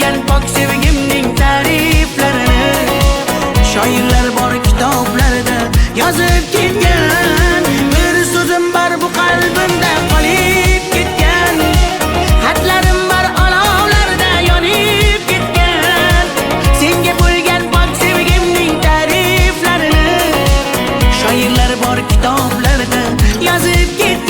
bo'lgan pok sevgimning ta'riflarini shoirlar bor kitoblarda yozib ketgan. Bir so'zim bor bu qalbimda qolib ketgan, xatlarim bor olovlarda yonib ketgan. Senga bo'lgan pok sevgimning ta'riflarini shoirlar bor kitoblarda yozib ketgan.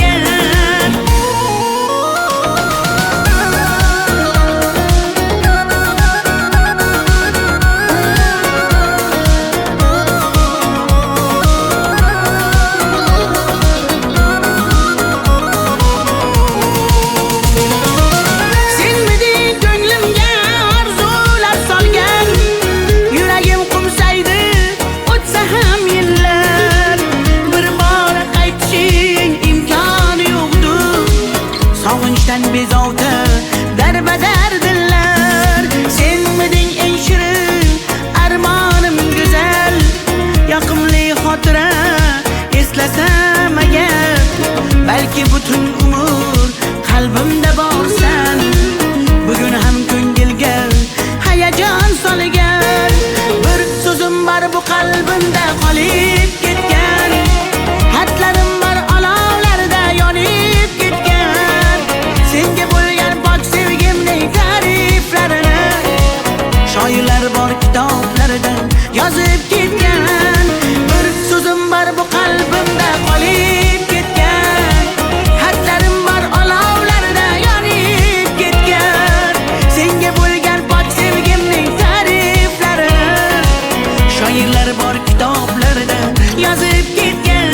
Bezovta darbadar dillar, senmiding eng shirin armonim go'zal. Yoqimli xotira eslasam agar, balki butun umr qalbimda borsan. Bugun ham ko'ngilga hayajon solgan, bir so'zim bor bu qalbimda qolib ketgan, xatlarim bor olovlarda yonib ketgan. Senga bo'lgan pok sevgimning ta'riflarini shoirlar bor kitoblarda yozib ketgan. Bir so'zim bor bu qalbimda qolib ketgan, xatlarim bor olovlarda yonib ketgan. Senga bo'lgan pok sevgimning ta'riflarini shoirlar bor kitoblarda yozib ketgan.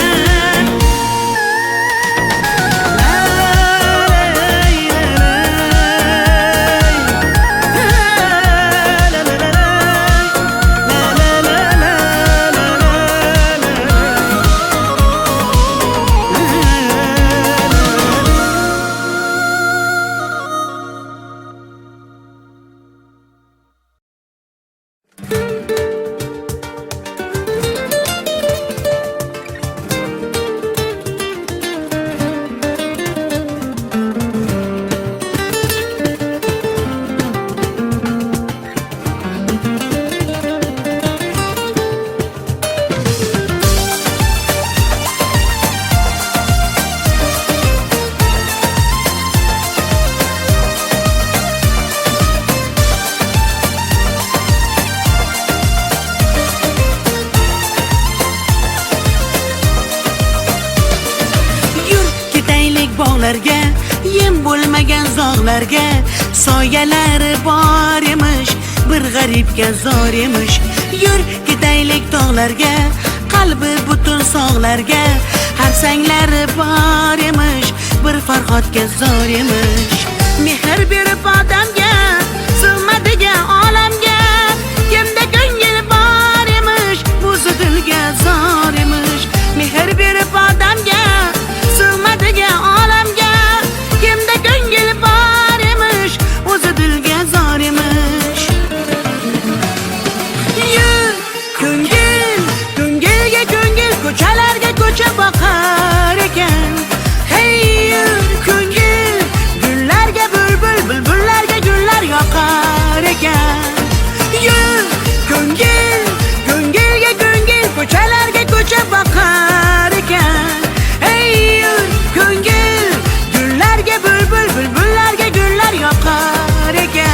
Bog'larga, yem bo'lmagan zog'larga, soyalari bor emish, bir g'aribga zor emish. Yur ketaylik tog'larga, qalbi butun sog'larga, harsanglari bor emish, bir farhodga zor emish. Mehr berib odamga, sig'madigan olamga, kimda ko'ngil bor emish, o'zi dilga zor emish. Mehr berib odamga, sig'madigan olamga, kimda ko'ngil bor emish, o'zi dilga zor emish. Yur ko'ngil, ko'ngilga ko'ngil, ko'chalarga ko'cha boqar ekan. Hey yur ko'ngil, gullarga bulbul, bulbullarga gullar yoqar ekan. Yur ko'ngil, ko'ngilga ko'ngil, ko'chalarga ko'cha boqar ekan. Hey yur ko'ngil, gullarga bulbul, bulbullarga gullar yoqar ekan.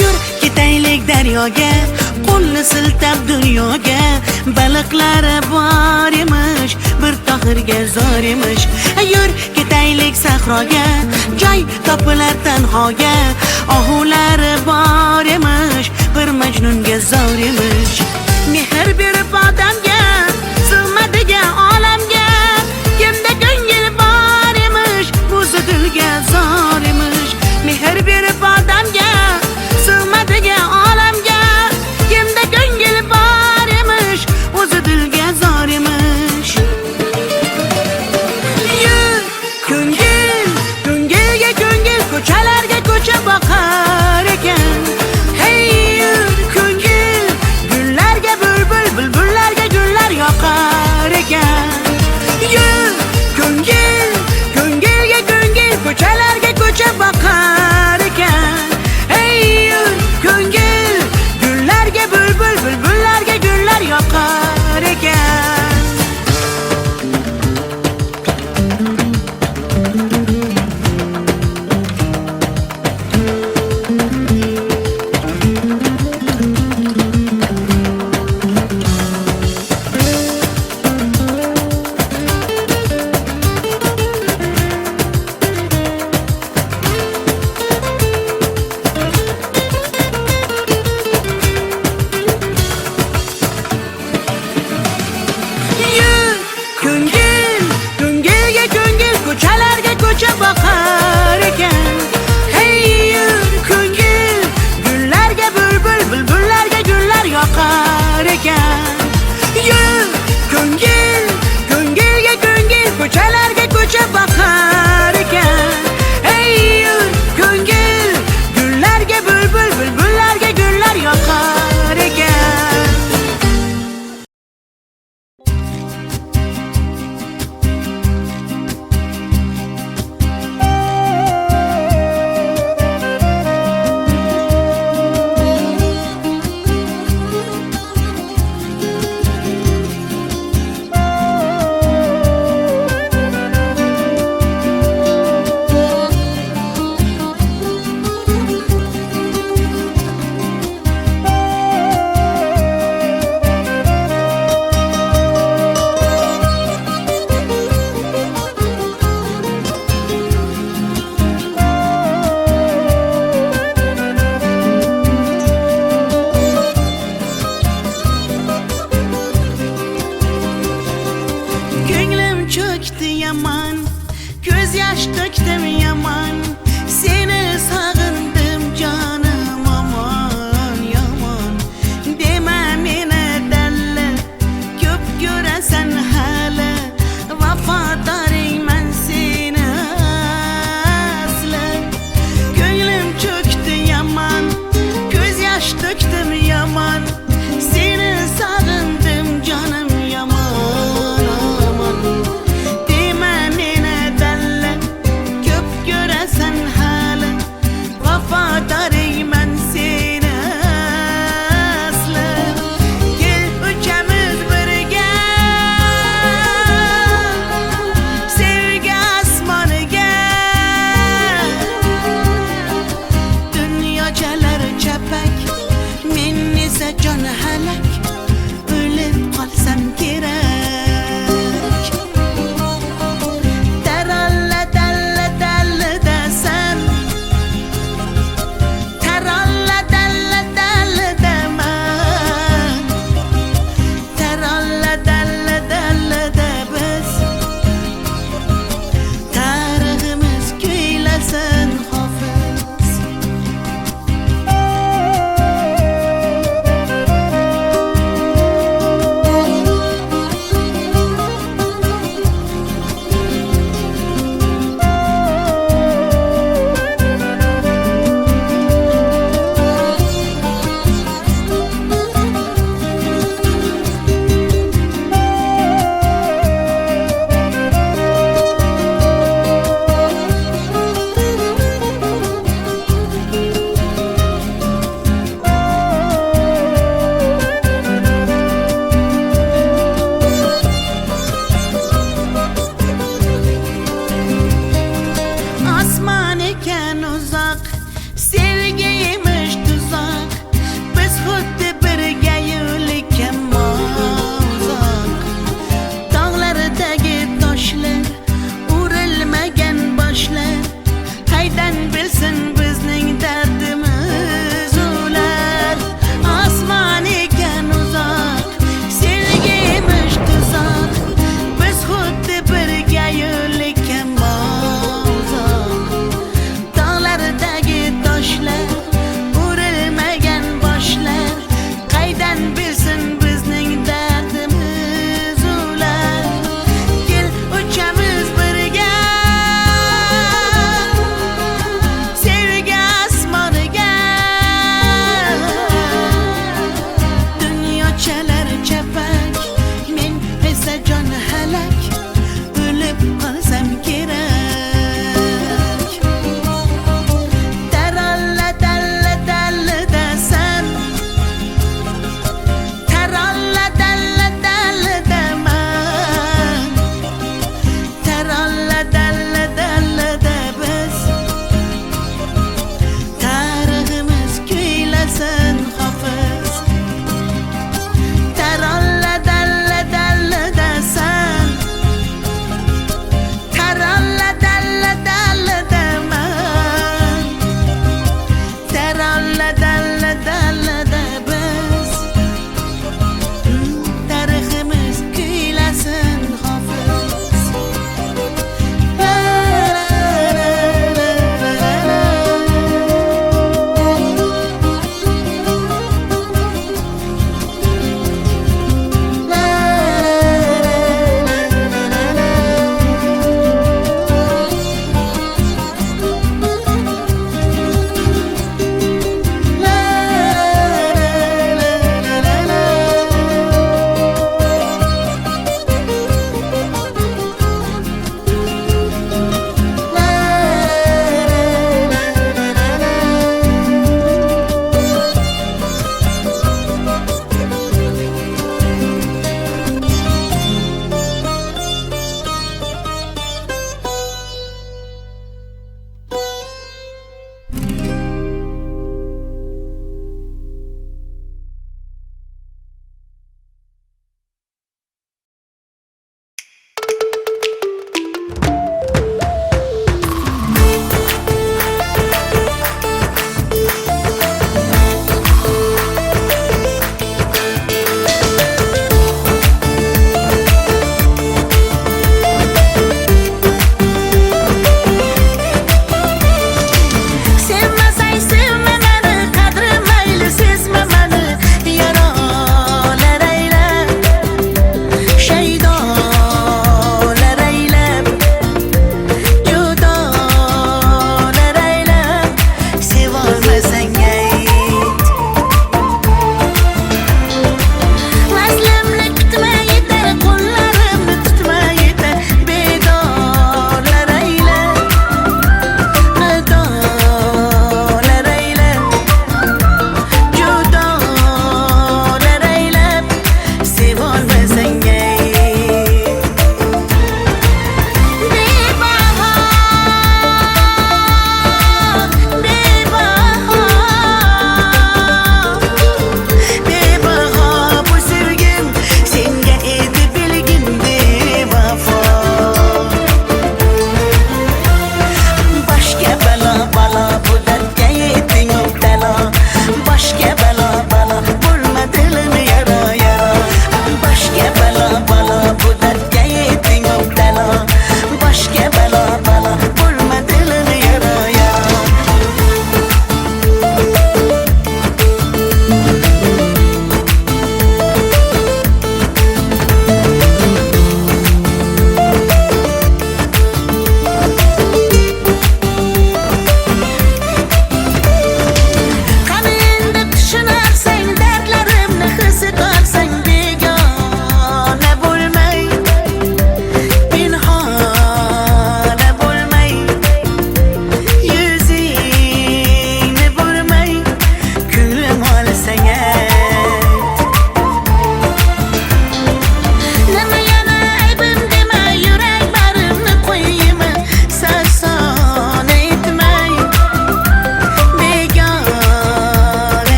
Yur ketaylik daryoga, qo'lni siltab dunyoga, baliqlari bor emish, bir tohirga zor emish. Yur ketaylik sahroga, joy topilar tanhoga, ohulari bor emish, bir majnunga zor emish. Mehr berib odamga, sig'madigan olamga, kimda ko'ngil bor emish, o'zi dilga zor emish. Mehr berib odamga, sig'madigan olamga, kimda ko'ngil bor emish, o'zi dilga zor emish. Yur ko'ngil, ko'ngilga bakar eken. Hey ko'ngil, gullarga bulbul, bulbullarga gullar yoqar eken. Ko'ngil, ko'ngilga ko'ngil, ko'chalarga ko'cha bakar eken. Hey ko'ngil, gullarga bulbul, bulbullarga gullar yoqar eken. Ko'ngil, ko'ngilga ko'ngil, ko'chalarga ko'cha bakar eken. Hey ko'ngil, gullarga bulbul, bulbullarga gullar yoqar eken. Ko'ngil, ko'ngilga ko'ngil, ko'chalarga ko'cha bakar eken. Hey ko'ngil, gullarga bulbul, bulbullarga gullar yoqar eken. Ko'nglim cho'kdi yaman, ko'z yosh to'kdim yaman. Seni sog'indim jonim aman yomon. Dema meni dalla, ko'p ko'rasan hali. Vafodoringman seni asli. Ko'nglim cho'kdi yaman, ko'z yosh to'kdim yaman. Seni sog'indim jonim yaman. Dema meni dalla, ko'p ko'rasan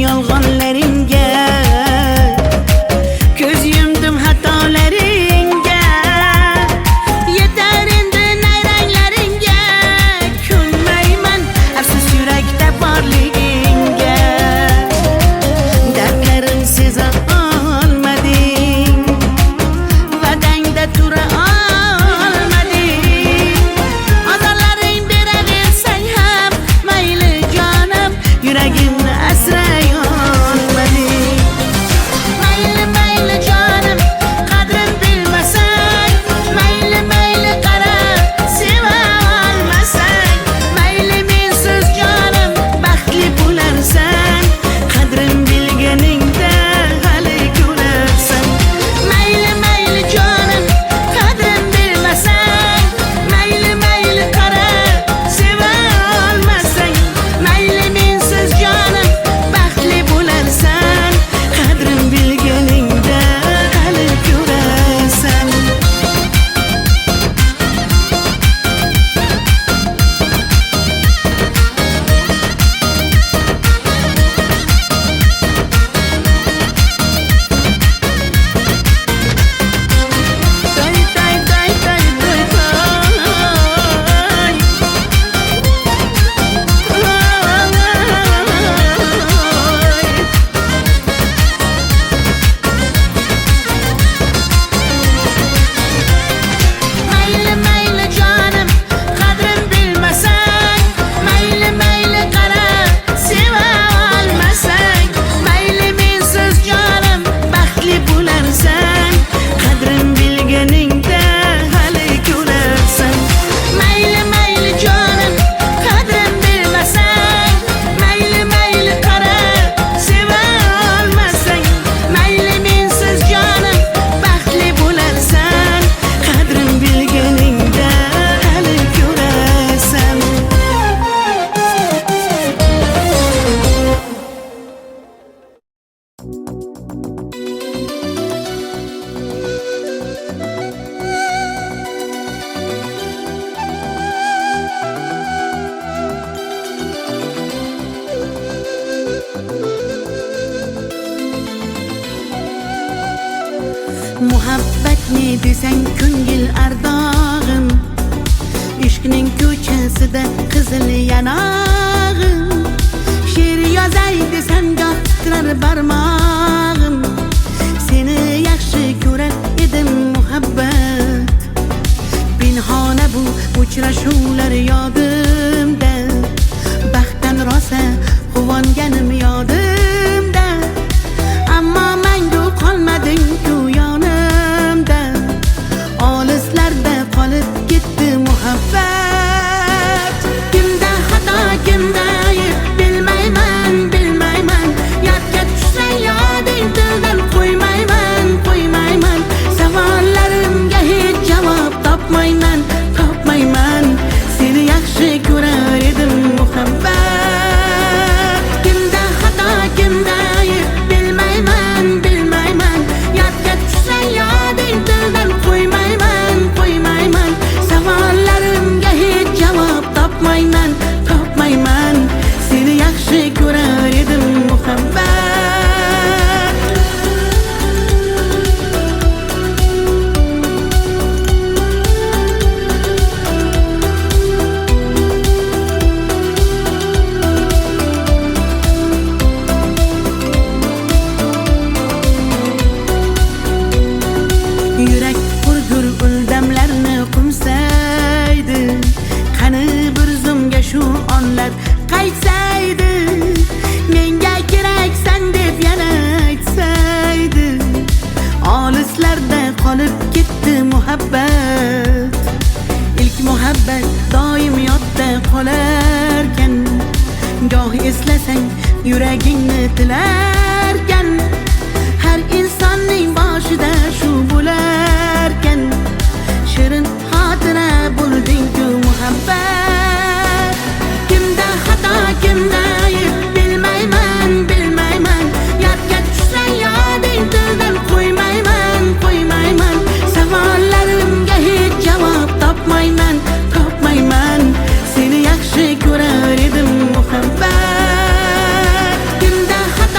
yolg'onlaringga, ko'z yumdim xatolaringga. Yetar endi nayranglaringga, ko'nmayman afsus yurakda borligingga. Dardlarim seza olmading, va'dangda tura olmading. Azorlaring beraversang ham mayli jonim, yuragimni asray olmading. Mayli mayli jonim, qadrin bilmasang, mayli mayli qara, seva olmasang, mayli mensiz jonim baxtli bo'larsan, qadrin bilganingda hali ko'rarsan. Mayli mayli jonim, qadrin bilmasang, mayli mayli qara, seva olmasang, mayli mensiz jonim baxtli bo'larsan, qadrin bilganingda hali ko'rarsan. Tay tay tay tay tay Mayli mayli jonim, qadrin bilmasang, mayli mayli qara, seva olmasang, mayli mensiz jonim baxtli bo'larsan, qadrin bilganingda hali ko'rarsan. Mayli mayli jonim, qadrin bilmasang, mayli mayli qara, seva olmasang, mayli mensiz jonim baxtli bo'larsan, qadrin bilganingda hali ko'rarsan. Muhabbat ne desang ko'ngil ardog'im, ishqning ko'chasida qizil yanog'im. She'r yozay desam goh titrar barmog'im, seni yaxshi ko'rar edim muhabbat. Pinhona bu uchrashuvlar yodimda, baxtdan rosa quvonganim yodimda. Ammo mangu qolmading-ku yonimda, olislarda qolib ketdi muhabbat. Kimda xato, kimda ayb bilmayman, bilmayman. Yodga tushsa yoding tildan qo'ymayman, qo'ymayman. Savollarimga hech javob topmayman, topmayman. Seni yaxshi ko'rar edim muhabbat. Kimda xato, kimda ayb bilmayman, bilmayman. Yodga tushsa yoding tildan qo'ymayman, qo'ymayman. Savollarimga hech javob topmayman, topmayman. Seni yaxshi ko'rar edim muhabbat. Yurak hurgur uldamlarni qumsaydi, qani bir zumga shu onlar qaytsaydi. Menga keraksan deb yana aytsaydi, olislarda qolib ketdi muhabbat. İlk muhabbat doim yodda qolarkan, goh eslasang yuragingni tilarkan. Har insonning boshida shu bo'larkan, shirin xotira bo'lding-ku muhabbat. Kimda xato, kimda ayb bilmayman, bilmayman. Yodga tushsa yoding tildan qo'ymayman, qo'ymayman. Savollarimga hech javob topmayman, topmayman. Seni yaxshi ko'rar edim muhabbat. Kimda xato,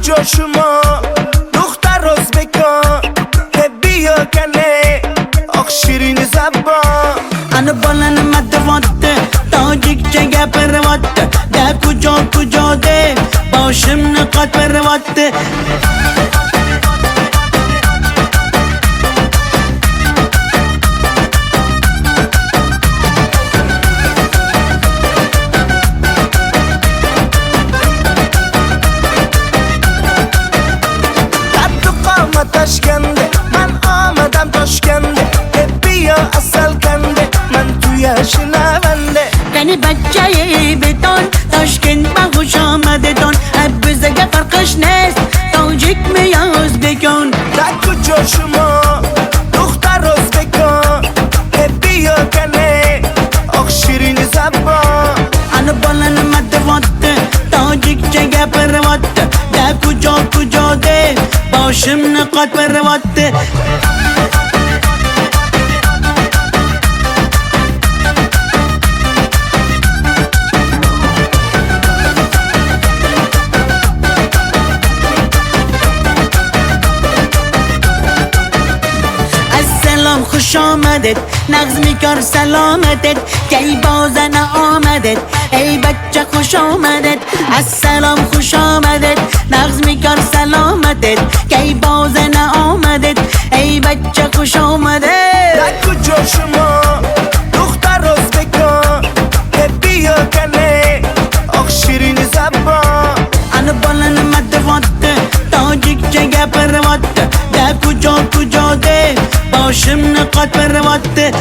کجا شما دختر ازبکان که بیا کنه آخ شیرین زبان انا بالن مدواته تاجیک چگه پرواته ده کجا ده باشم نقاط پرواته تشکنده من آمدم تاشکنده بیا اصل کنده من توی شنونده کنی بچه بدون تاشکند با خوش آمده دون بزگه فرقش نیست تاجیک میاز بکن در کجا شما دختر ازبکان بیا کنه آخ شیرین زبان انا بالن مدواته تاجیک چگه پرواته ده کجا ده باشم نقاط پرواته السلام خوش آمدید نغز میکار سلامتت کی بازن آمدید ای بچه خوش آمدید السلام خوش آمدید نغز میکار سلامتت کی بازن آمدید ای بچه خوش آمدید در کجا شما دختر ازبکان بیا کنه آخ شیرین زبان انا بالن مدواته تاجیک چگه پرواته ده کجا ده باشم نقاط پرواته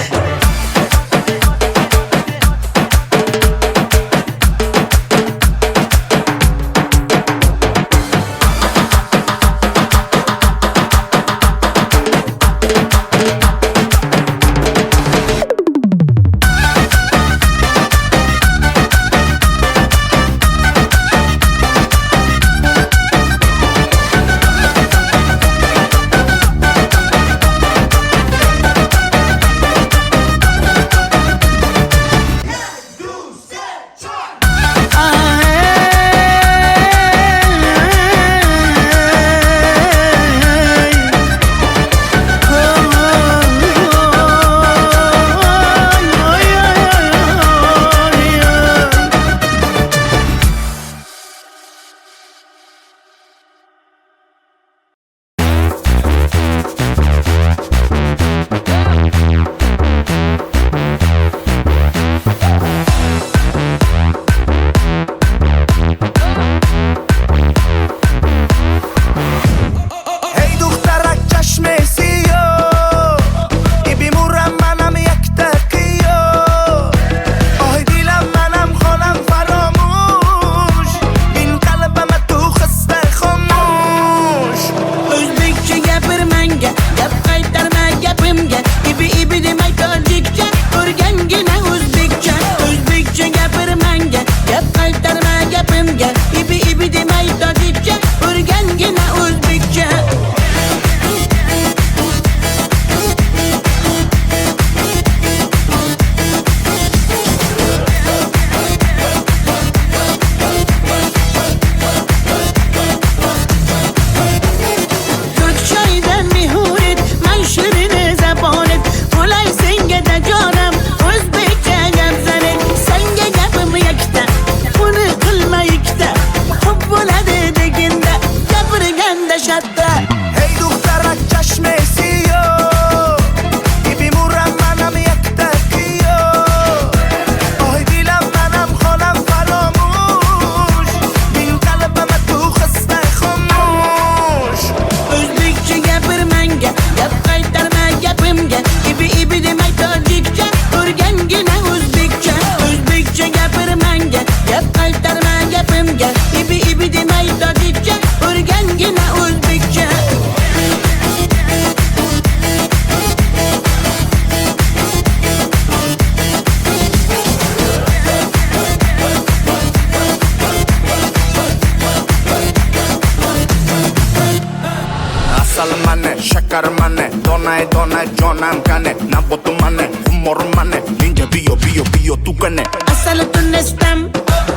شکر منه دانه دانه جانم کنه نبا تو منه خمار منه اینجا بیا تو کنه اصل تونستم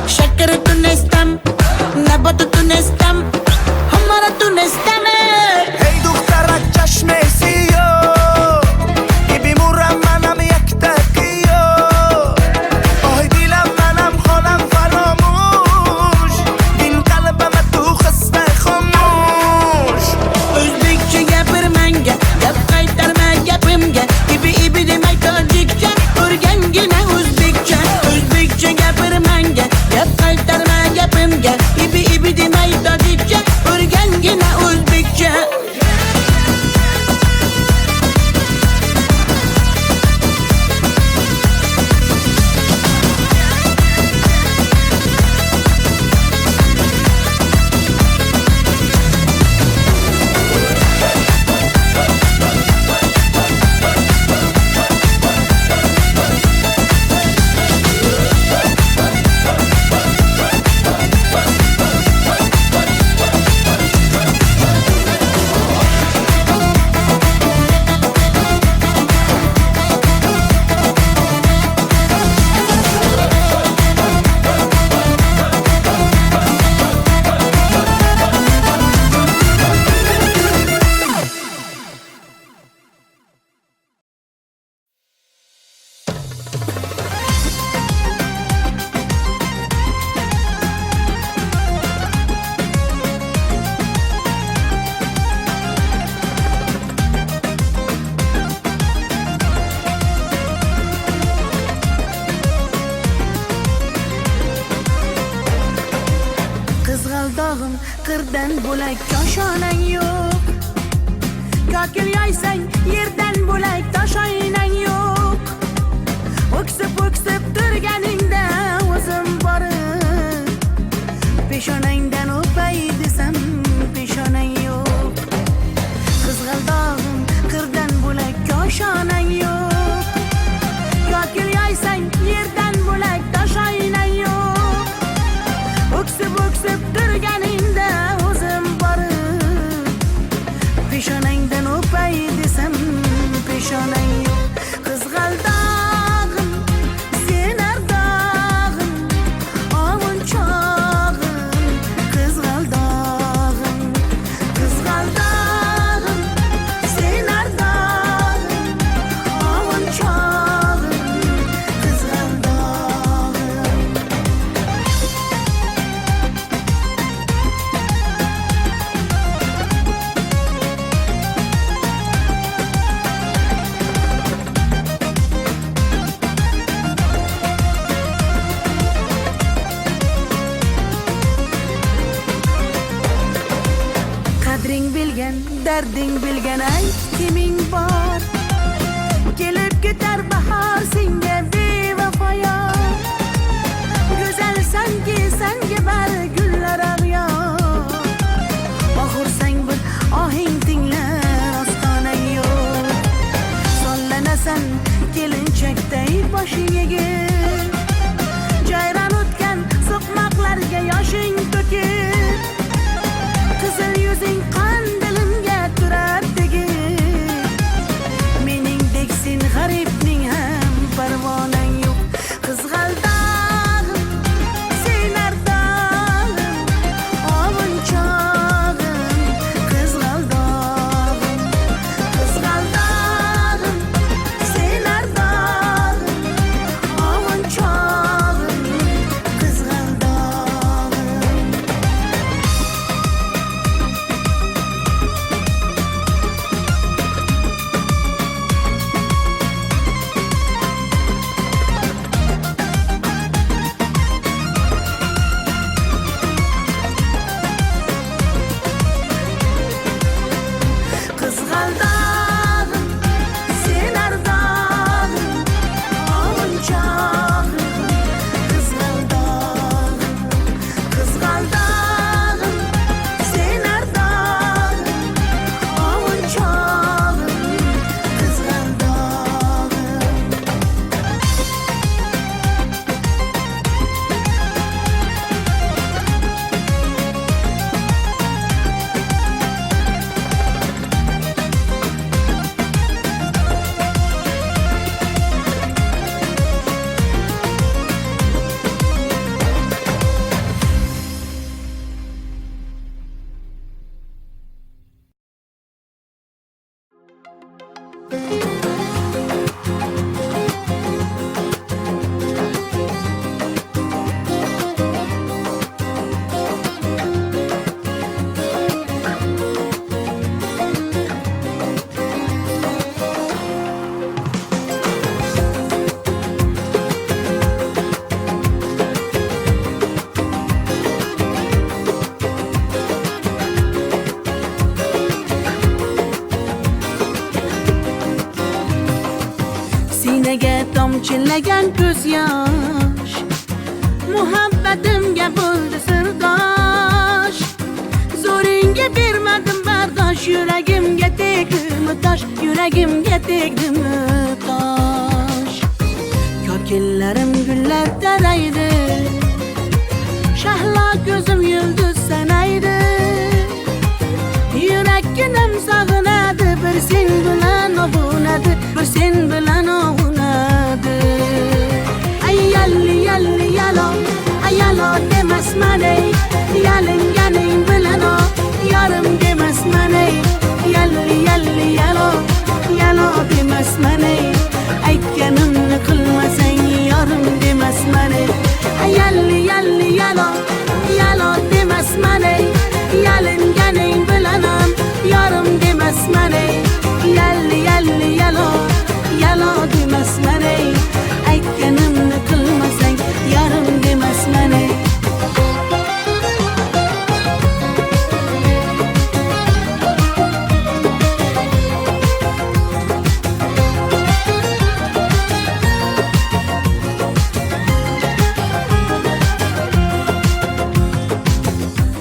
شکر تونستم نبات تونستم هم دونستنه ای دخترک چشم سیاه بیمورم منم یک تکیه آی دیلم منم خانم فراموش این قلبم تو خسته خاموش O'zbekcha gapir menga gap qaytarma gapimga ibi demay tojikcha o'rgangina o'zbekcha o'zbekcha gapir menga gap qaytarma gapimga ibi demay tojikcha o'rgangina o'zbekcha Qizg'aldog'im qirdan bo'lak koshonang yo'q Kokil yoysang yerdan bo'lak toshoynang yo'q O'ksib turganingda o'zim borib Peshonangdan o'pay desam peshonang yo'q Qizg'aldog'im qirdan bo'lak koshonang yo'q Kokil yoysang yerdan bo'lak toshoynang yo'q O'ksib turganingda o'zim borib Peshonangdan o'pay desam peshonang yo'q Qizg'aldog'im sen ardog'im ovun chog'im Qizg'aldog'im sen ardog'im ovun chog'im Qizg'aldog'im Qadring bilgan, darding bilgan ayt kiming bor Kelib ketar bahor senga bevafoyor Go'zalsanki senga bari gullar ag'yor Oxursang bir ohing tinglar ostonang yo'q Sollanasan kelinchakday boshing egib Jayron o'tgan so'qmoqlarga yoshing to'kib Qizil yuzing qon dilimga turar tegib Meningdek sen g'aribning ham parvona Sinaga tomchilagan ko'z yosh, muhabbatimga bo'ldi sirdosh. Zo'ringga bermadim bardosh, yuragimga tegdimi tosh, yuragimga tegdimi tosh. Ko'killarim gullar taraydi, shahlo ko'zim yulduz sanaydi. Yurakkinam sog'inadi, bir sen bilan ovunadi, bir sen bilan ovunadi. Ay yalli yalli yalo, ay yalo demasman ey, yalinganing bilan o, yarim demasman ey. Yalli yalli yalo, yalo demasman ey, aytganimni qilmasang yarim demasman ey. Ay yalli yalli yalo, yalo demasman ey, yalinganing bilan ham yarim demasman ey. Yalli yalli yalo, yalo demasman ey, aytganimni qilmasang yarim demasman ey.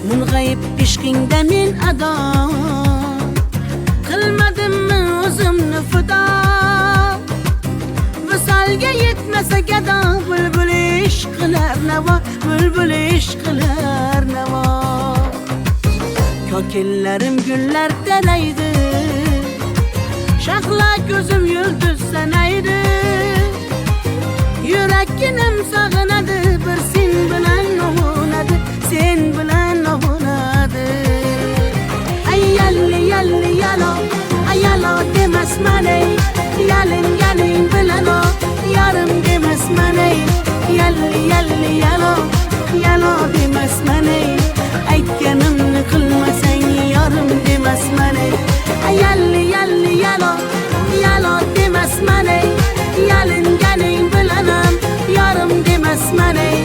Mung'ayib ishqingda men ado, qilmadimmi o'zimni fido. Visolga yetmasa gado, bulbul ishq qilar navo, bulbul ishq qilar navo. Ko'killarim gullar taraydi, shahlo ko'zim yulduz sanaydi. Yurakkinam sog'inadi, bir sen bilan ovunadi, sen bilan ovunadi. Ay yalli yalli yalo, ay yalo demasman ey, yalinganing bilan o, yarim demasman ey. Yalli yalli yalo, yalo demasman ey, aytganimni qilmasang yarim demasman ey. Ay yalli yalli yalo, yalo demasman ey, yalinganing bilan ham yarim demasman ey.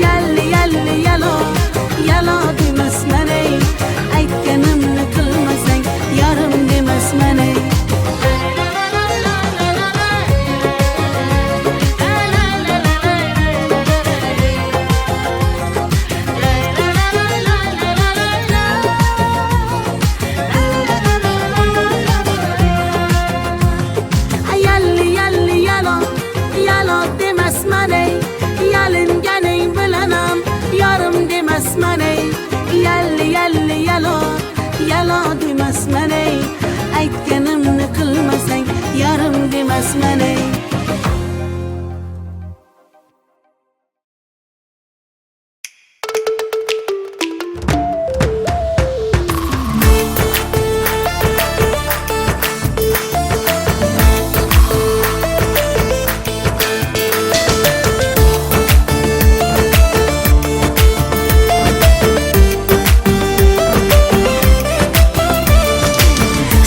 Yalli yalli yalo, yalo demasman ey, aytganimni qilmasang yarim demasman ey. Yalli yalli yalo, yalo demasman ey, yalinganing bilan ham yarim demasman ey. Yalli yalli yalo, yalo demasman ey, aytganimni qilmasang yarim demasman ey.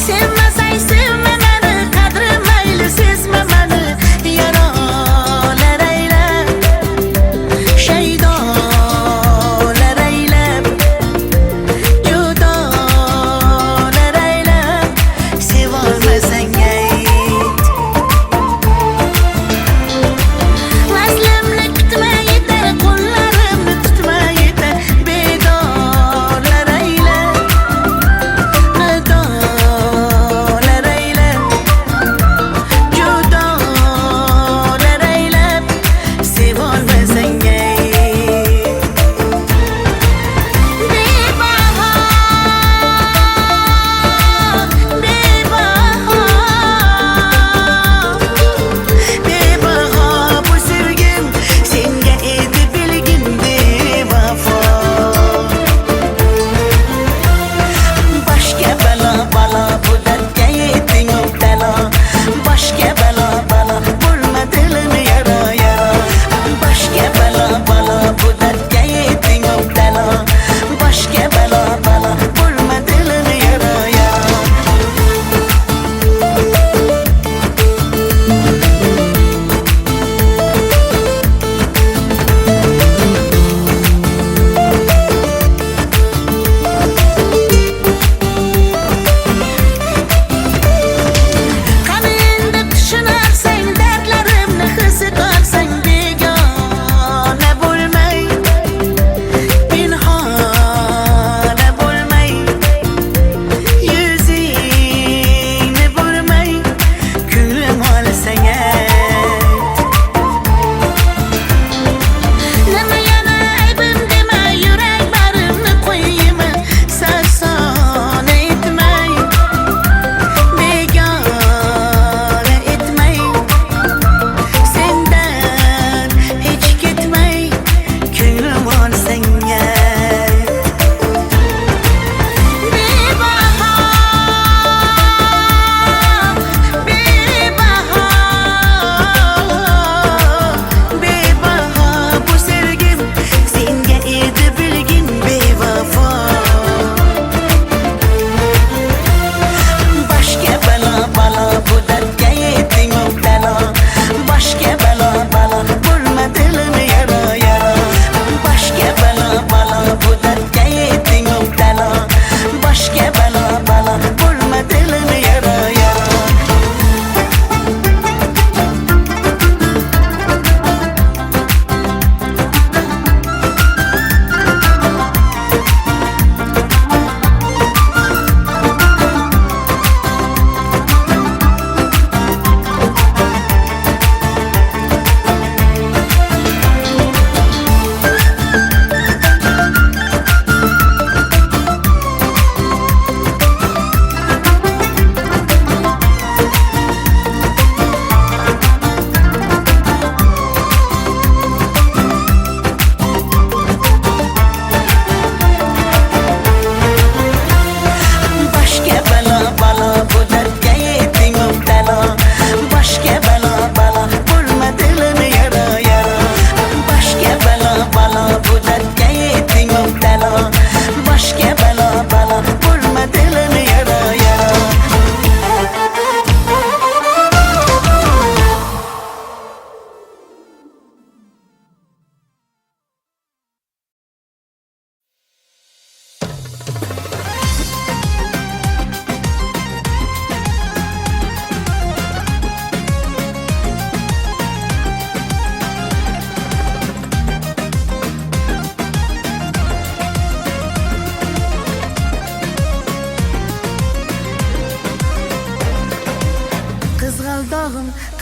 Sevmasang sevma meni, qadri mayli sezma meni,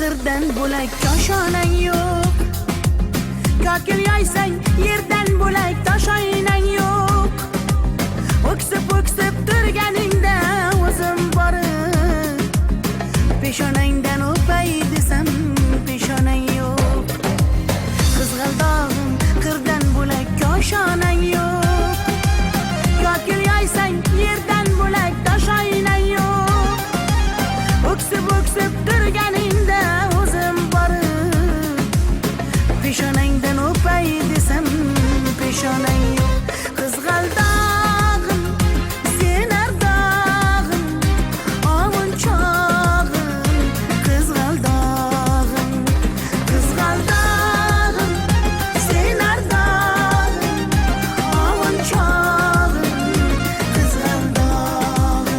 qirdan bo'lak koshonang yo'q. Kokil yoysang yerdan bo'lak toshoynang yo'q. O'ksib turganingda o'zim borib peshonangdan o'pay desam peshonang yo'q. Qizg'aldog'im qirdan bo'lak koshonang yo'q. Kokil yoysang yerdan bo'lak toshoynang yo'q. O'ksib turganingda o'zim borib peshonangdan o'pay desam peshonang yo'q. Qizg'aldog'im sen ardog'im ovun chog'im. Qizg'aldog'im sen ardog'im ovun chog'im. Qizg'aldog'im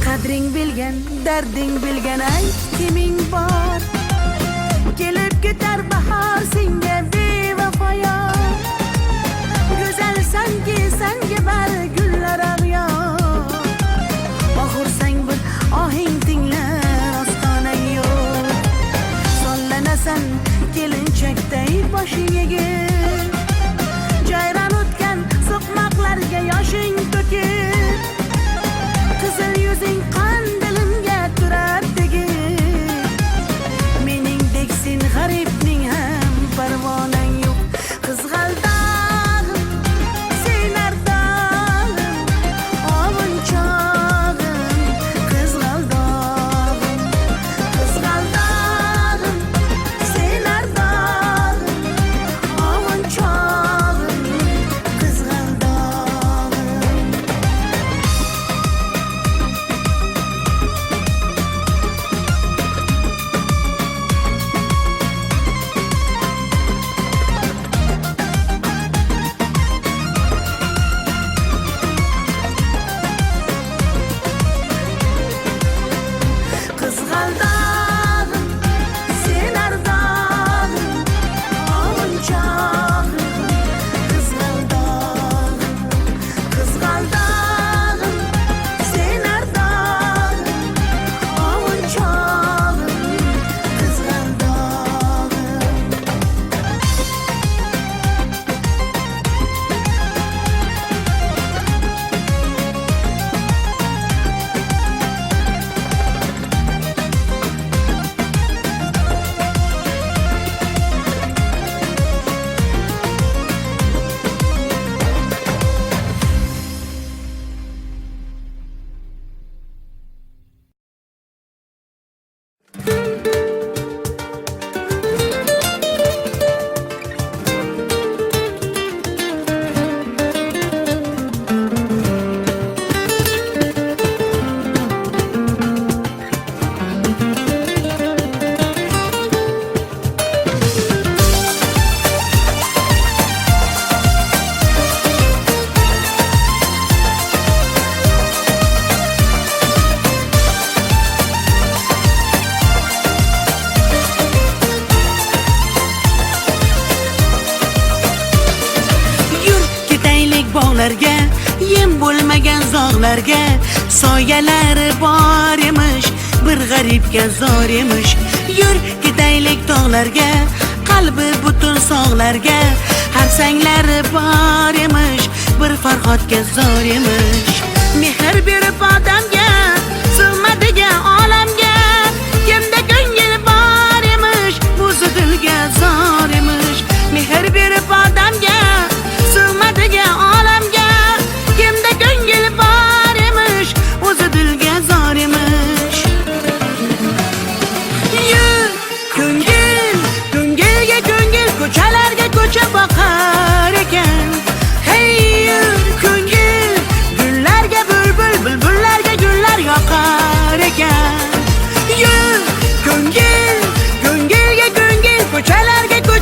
qadring bilgan, darding bilgan ayt kiming bor. Kelib ketar bahor senga bevafoyor. Go'zalsanki senga bari gullar ag'yor. Oxursang bir ohing tinglar ostonang yo'q. Sollanasan kelinchakday boshing egib. Jayron o'tgan so'qmoqlarga yoshing to'kib. Qizil yuzing qandilimga turar tegib. Meningdek sen g'aribning ham parvonang yo'q. Qizg'aldog'im sen ardog'im ovun chog'im. Qizg'aldog'im sen ardog'im ovun chog'im. Qizg'aldog'im Qizg'aldog'im sen ardog'im ovun chog'im. Qizg'aldog'im sen ardog'im ovun chog'im. Qizg'aldog'im bog'larga, yem bo'lmagan zog'larga. Soyalari bor emish, bir g'aribga zor emish. Yur ketaylik tog'larga, qalbi butun sog'larga. Harsanglari bor emish, bir farhodga zor emish. Mehr berib odamga, sig'madigan olamga. Kimda ko'ngil bor emish, o'zi dilga zor emish. Mehr berib odamga, sig'madigan olamga. Kimda ko'ngil bor emish, o'zi dilga zor emish. Yur ko'ngil, ko'ngilga ko'ngil, ko'chalarga ko'cha boqar ekan. Hey yur ko'ngil, gullarga bulbul, bulbullarga gullar yoqar ekan. Yur ko'ngil, ko'ngilga ko'ngil, ko'chalarga ko'cha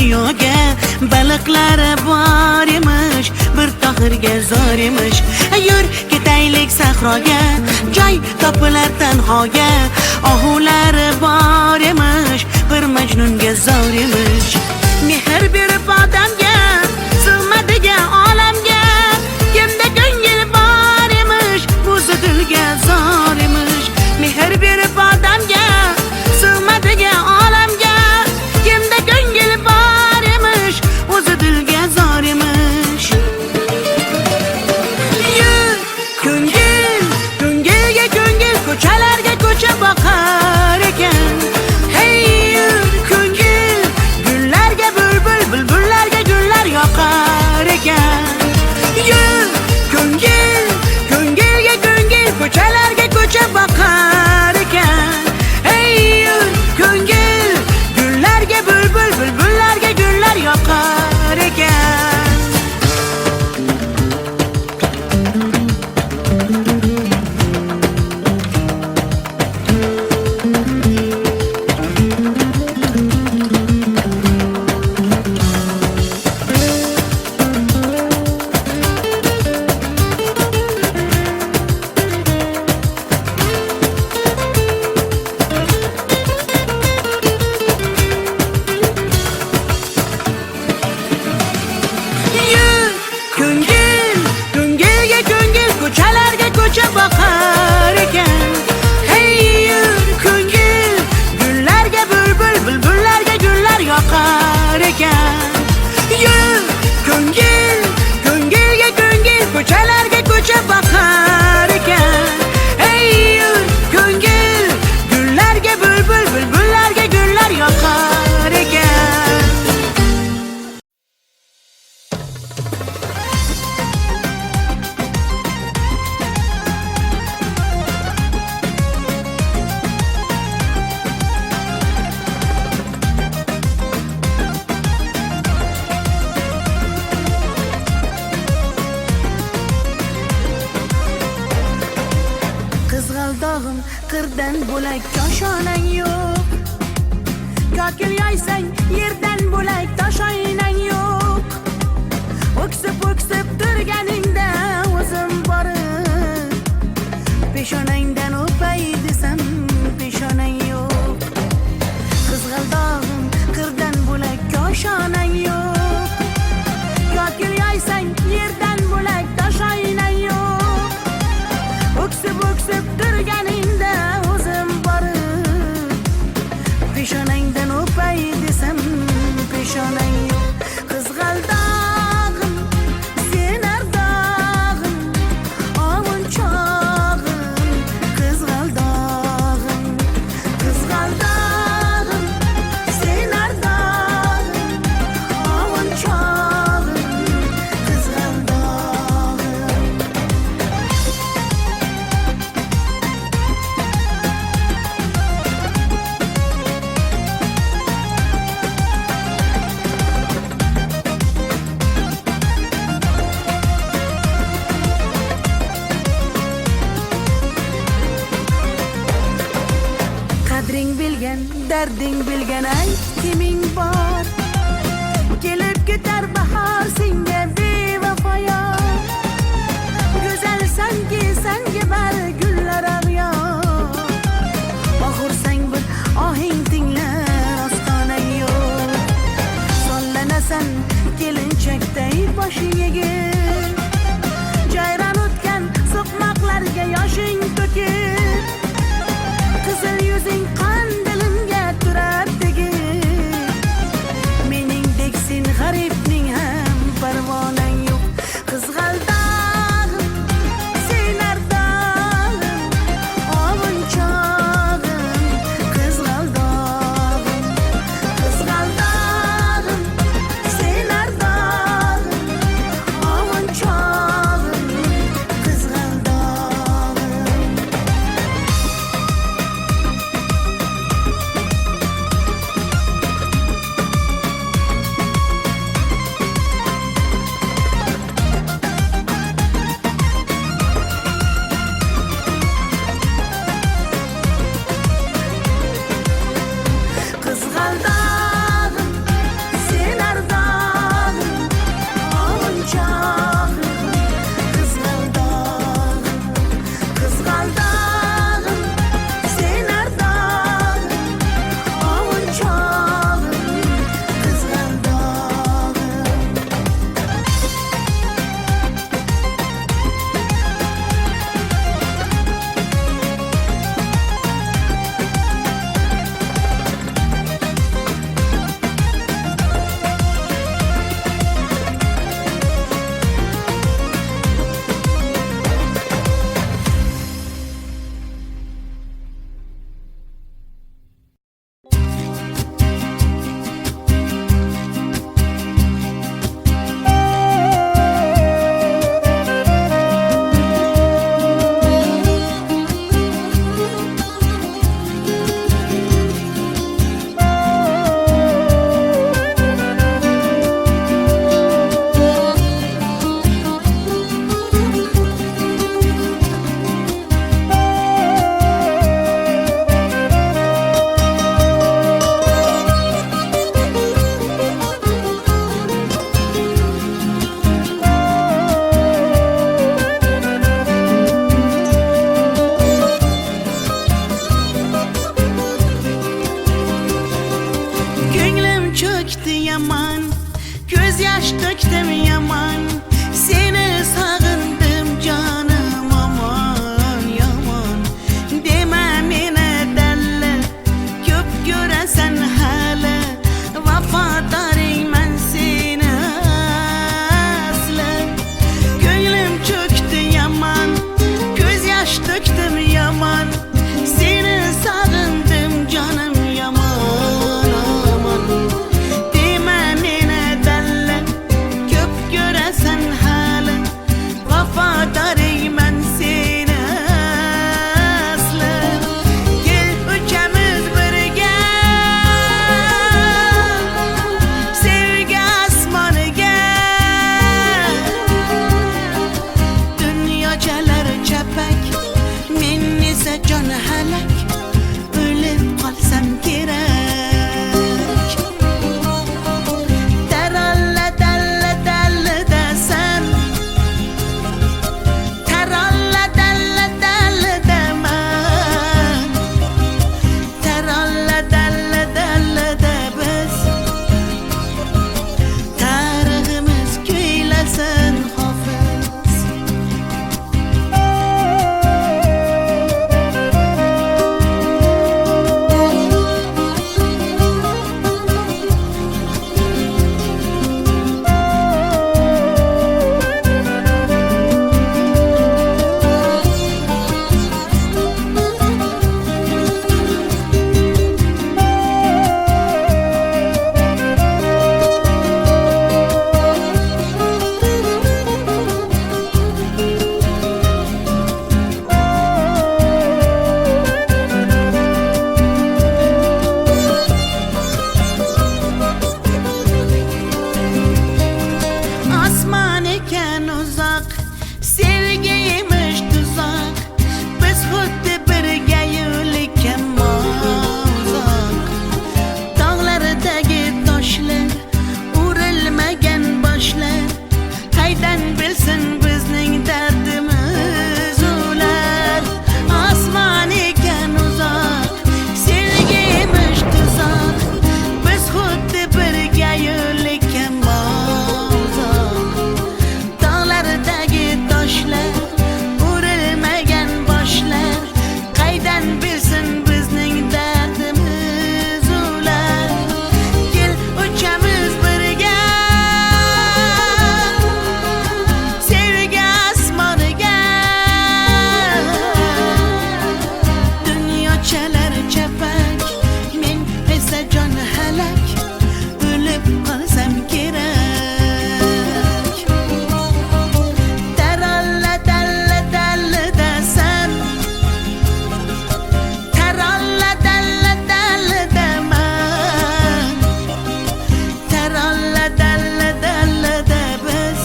dunyoga. Baliqlari bor emish, bir tohirga zor emish. Yur ketaylik sahroga, joy topilar tanhoga. Ohulari bor emish, bir majnunga zor emish. Mehr berib odamga, sig'madigan olamga. Kimda ko'ngil bor emish, o'zi dilga zor emish. Mehr berib odamga, sig'madigan olamga. Kimda ko'ngil bor emish, o'zi dilga zor emish. Yur ko'ngil, ko'ngilga ko'ngil, ko'chalarga ko'cha boqar ekan. Hey yur ko'ngil, gullarga bulbul, bulbullarga gullar yoqar ekan. Yur ko'ngil, ko'ngilga ko'ngil, ko'chalarga ko'cha boqar ekan. Hey yur ko'ngil, gullarga bulbul, bulbullarga gullar yoqar ekan. Yur ko'ngil, ko'ngilga ko'ngil, ko'chalarga ko'cha boqar ekan. Hey yur ko'ngil, gullarga bulbul, bulbullarga gullar yoqar ekan. Yur ko'ngil, ko'ngilga ko'ngil, ko'chalarga ko'cha boqar ekan. Hey yur ko'ngil, gullarga bulbul, bulbullarga gullar yoqar ekan. Qizg'aldog'im qirdan bo'lak koshonang yo'q. Kokil yoysang yerdan bo'lak toshoynang yo'q. O'ksib turganingda o'zim borib, peshonangdan o'pay desam peshonang yo'q. Qizg'aldog'im qirdan bo'lak koshonang yo'q. Kokil yoysang yerdan bo'lak toshoynang yo'q. O'ksib turganingda o'zim borib, peshonangdan o'pay desam peshonang yo'q. Qizg'aldog'im, sen ardog'im, ovunchog'im. Qizg'aldog'im, qizg'aldog'im, sen ardog'im, ovunchog'im. Qizg'aldog'im. Qadring bilgan, darding bilgan, ayt kiming bor. Kelib ketar bahor senga bevafo yor. Go'zalsanki senga bari gullar ag'yor. Oxursang bir ohing tinglar ostonang yo'q. Sollanasan kelinchakday boshing egib. Jayron o'tgan so'qmoqlarga yoshing to'kib. Qizil yuzing qon dilimga turar tegib. yaman, göz yaş döktüm yaman. Seni sağındım canım aman yaman. Deme mene delle, köp göresen hele. Vafadarım ben seni aslı. Gönlüm çöktü yaman, göz yaş döktüm yaman. Seni sağındım canım yaman aman. Deme mene delle, köp göresen hele. Vafadarım ben seni aslı. Gel üçümüz birge, sevgi asmanı gel. Dünyacalar çepek, men ise can helak. Ölüp kalsam gerek. Teralle delle delle desem, teralle delle delle demem. Teralle delle delle de biz, tariximiz kuylasin hafız. Asman iken uzak, sevgiymiş tuzak. Biz xuddi birga yo'liken uzak. Dağlardagi toshlar, urilmagan boshlar. Qaydan bilsin bizning dardimiz ular. Asman iken uzak, sevgiymiş tuzak. Biz xuddi birga yo'liken uzak. Dağlardagi toshlar, urilmagan boshlar. Qaydan bilsin bizning dardimiz ular. Gel uchamiz birga, sevgi asmoniga. Dunyochalar chapak, men esa jon halak. O'lib qolsam kerak. Teralle delle delle desem, teralle delle delle demem. Teralle delle delle de biz,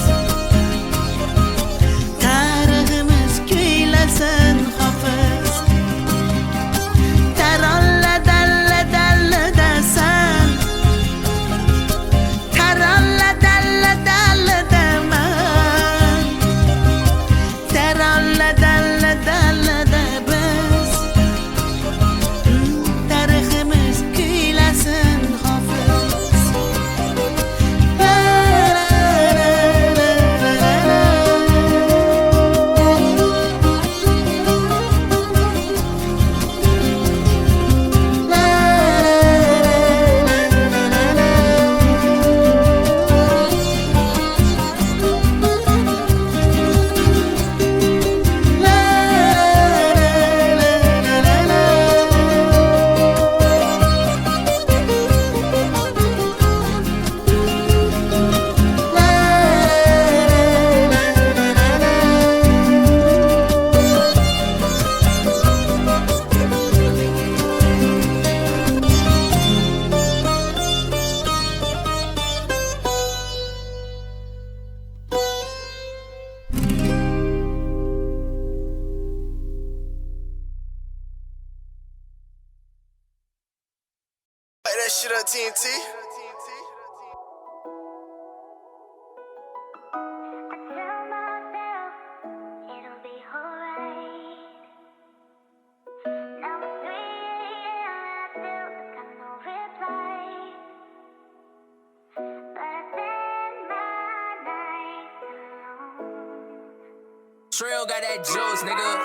tariximiz kuylasin hafız. Teralle delle delle desem, teralle delle delle demem. Teralle delle delle de biz, tariximiz kuylasin hafız. La la la la la la. La la la Play that shit on TNT. Tell myself it'll be alright. Now it's 3 AM and I still got no reply. Trill got that juice, nigga.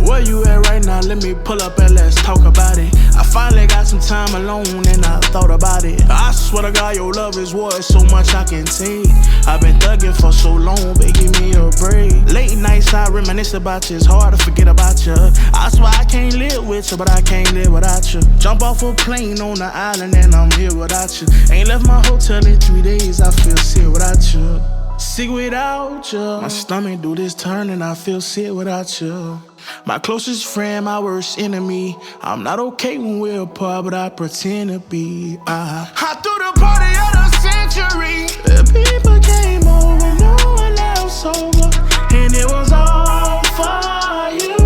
Where you at right now? Let me pull up and let's talk about it. I finally got some time alone and I thought about it. I swear to God, your love is worth so much I can take. I've been thugging for so long, baby, give me a break. Late nights I reminisce about you, it's hard to forget about you. I swear I can't live with you, but I can't live without you. Jump off a plane on the island and I'm here without you. Ain't left my hotel in 3 days, I feel sick without you. Sick without you. My stomach do this turn and I feel sick without you. My closest friend, my worst enemy. I'm not okay when we're apart, but I pretend to be. I threw the party of the century. The people came over, no one else sober, and it was all for you.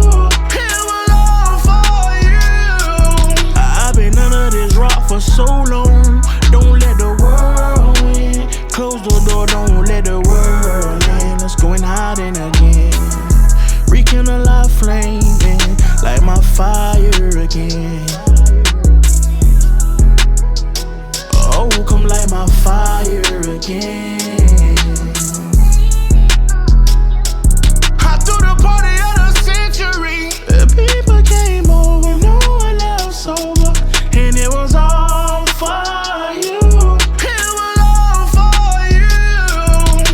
It was all for you. I've been under this rock for so long. Don't let the world win. Close the door, don't let the world in. Let's go and hide in again. Rekindle flaming like my fire again. Oh, come light my fire again. I threw the party of the century. The people came over, no one else sober, and it was all for you. It was all for you.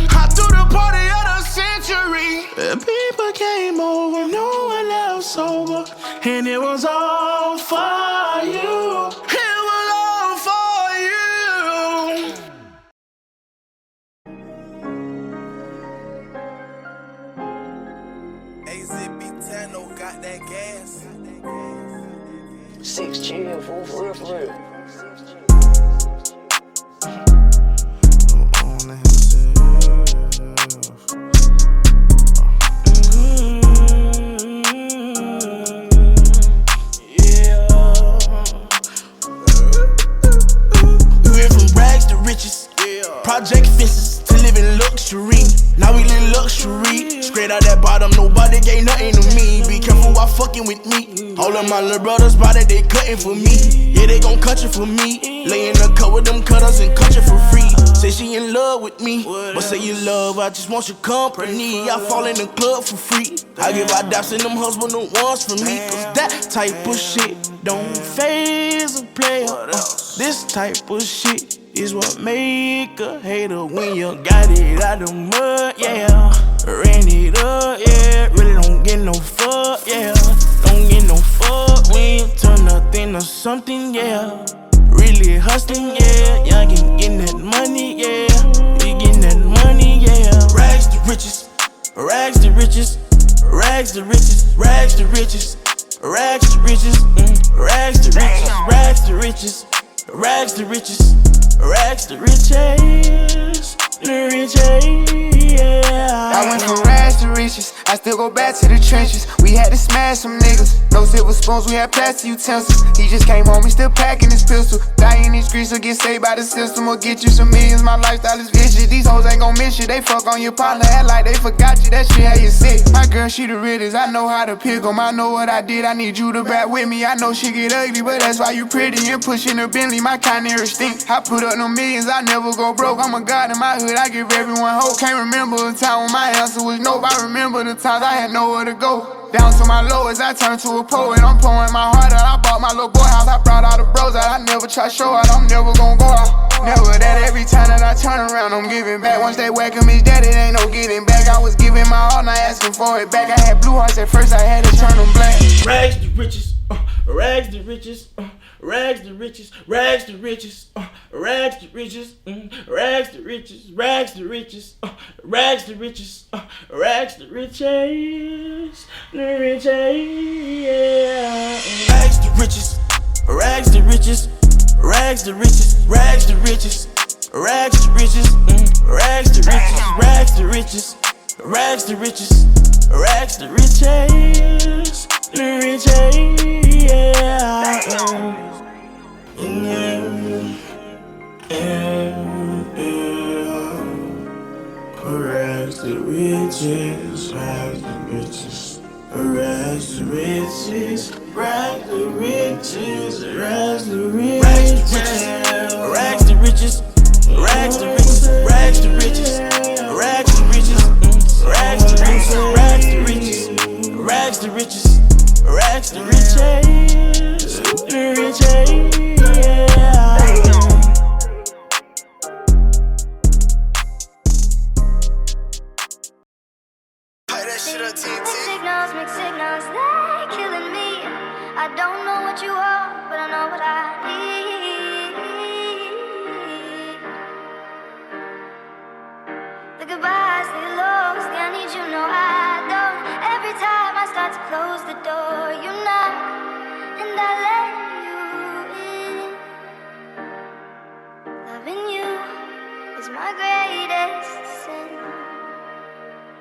I threw the party of the century. The people came over, no one else sober, and it was all for you. It was all for you. AZB10 got that gas. 6 chill, fool, for real, for real. Project fences to live in luxury. Now we live luxury. Straight out that bottom, nobody gave nothing to me. Be careful while fucking with me. All of my little brothers body, they cutting for me. Yeah, they gon' cut you for me. Lay in the cut with them cutters and cut you for free. Say she in love with me, but say you love, I just want your company. I fall in the club for free. I give our daps and them husband the ones for me. Cause that type of shit don't faze a player. This type of shit is what make a hater when you got it out the mud, yeah. Ran it up, yeah. Really don't get no fuck, yeah. Don't get no fuck when you turn nothing to something, yeah. Really hustling, yeah. Y'all getting that money, yeah. We getting that money, yeah. Rags to riches, rags to riches, rags to riches, rags to riches, rags to riches, rags to riches, rags to riches, rags to riches. Rags to riches, the riches, yeah. I went from rags to riches, I still go back to the trenches. We had to smash some niggas, no silver spoons, we had plastic utensils. He just came home, he still packing his pistol. Die in these streets or get saved by the system, or get you some millions, my lifestyle is vicious. These hoes ain't gon' miss you, they fuck on your partner, act like they forgot you, that shit had you sick. My girl, she the realest, I know how to pick 'em, I know what I did, I need you to back with me. I know she get ugly, but that's why you pretty, and pushing a Bentley, my kind of stink. I put up no millions, I never go broke, I'm a god in my hood, I give everyone hope. Can't remember a time when my answer was nope, I remember the times I had nowhere to go. Down to my lowest, I turned to a poet. I'm pouring my heart out, I bought my little boy house. I brought all the bros out, I never try show out, I'm never gon' go out. Never that, every time that I turn around, I'm giving back. Once they whack him, his daddy, ain't no getting back. I was giving my all, not asking for it back. I had blue hearts at first, I had to turn them black. Rags to riches, rags to riches, rags to riches, rags to riches, rags to riches, rags to riches, rags to riches, rags to riches, rags to riches, the riches, yeah. Rags to riches, rags to riches, rags to riches, rags to riches, rags to riches, rags to riches, rags to riches, rags to riches, rags to riches, the riches, yeah. to riches, rags to riches, rags to riches, rags to riches, rags to riches, rags to riches, rags to riches, rags to riches, rags to riches, rags to riches, rags to riches, riches, yeah. Mixed signals, they're killing me. I don't know what you are, but I know what I need. The goodbyes, the lows, I need you, no I don't. Every time I start to close the door, you knock, and I let you in. Loving you is my greatest sin.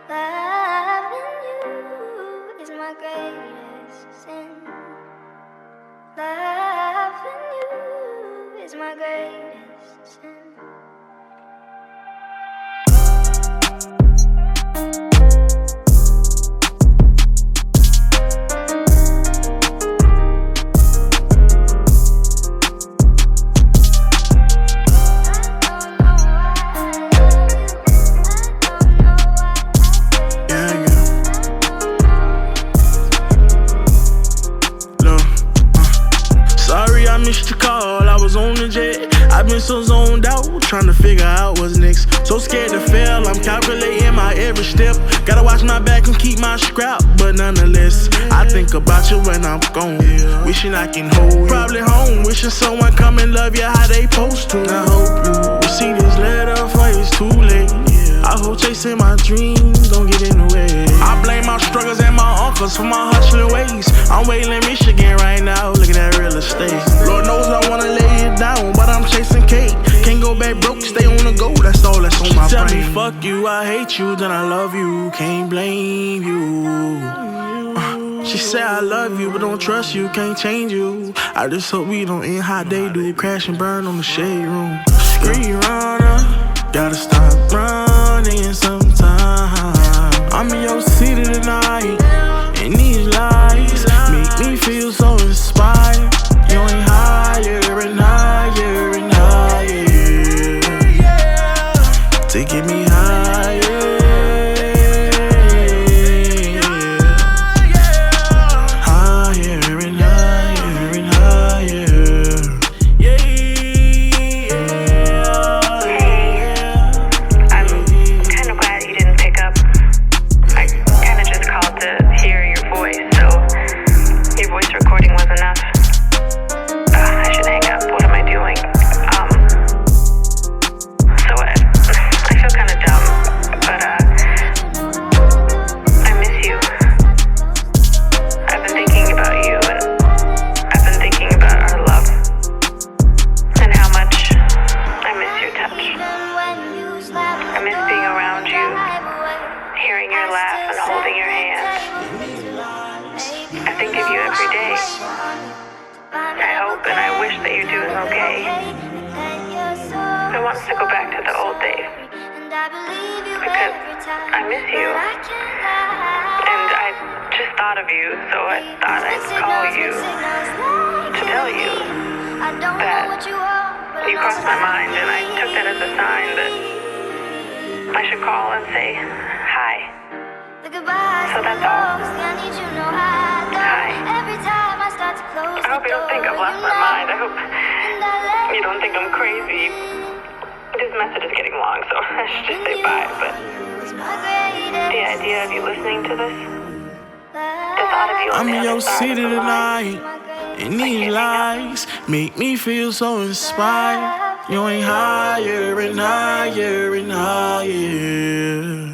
Loving you is my greatest sin. Loving you is my greatest sin. So zoned out, trying to figure out what's next. So scared to fail, I'm calculating my every step. Gotta watch my back and keep my scrap, but nonetheless, I think about you when I'm gone. Wishing I can hold you. Probably home, wishing someone come and love you how they supposed to. I hope you see this letter before it's too late. I hope chasing my dreams don't get in the way. I blame my struggles and my uncles for my hustling ways. I'm waiting in Michigan right now, looking at real estate. Lord knows I wanna lay it down, but I'm chasing cake. Can't go back broke, stay on the go, that's all that's on my brain. Tell me fuck you, I hate you, then I love you, can't blame you. She said I love you, but don't trust you, can't change you. I just hope we don't end how they do, crash and burn on the shade room. Screen runner, gotta stop running sometime. I'm in your city tonight, and these lights make me feel so inspired. You ain't higher and higher and higher, to get me higher, higher and higher and higher. I'm kind of glad you didn't pick up. I kind of just called to hear your voice, so your voice recording was enough. I should hang up. What am I doing? So I feel kind of dumb, but I miss you. I've been thinking about you, and I've been thinking about our love, and how much I miss your touch. I miss being around you, hearing your laugh and holding your hand. I think of you every day. I hope and I wish that you're doing okay. I want to go back to the old days, because I miss you. And I just thought of you, so I thought I'd call you to tell you that you crossed my mind, and I took that as a sign that I should call and say hi. So that's all. Hi. I hope you don't think I've lost my mind. I hope you don't think I'm crazy. This message is getting long, so I should just say bye. But the idea of you listening to this, the thought of you on the I'm in your other side city of the line, tonight, and these lights make me feel so inspired. You ain't higher and higher and higher.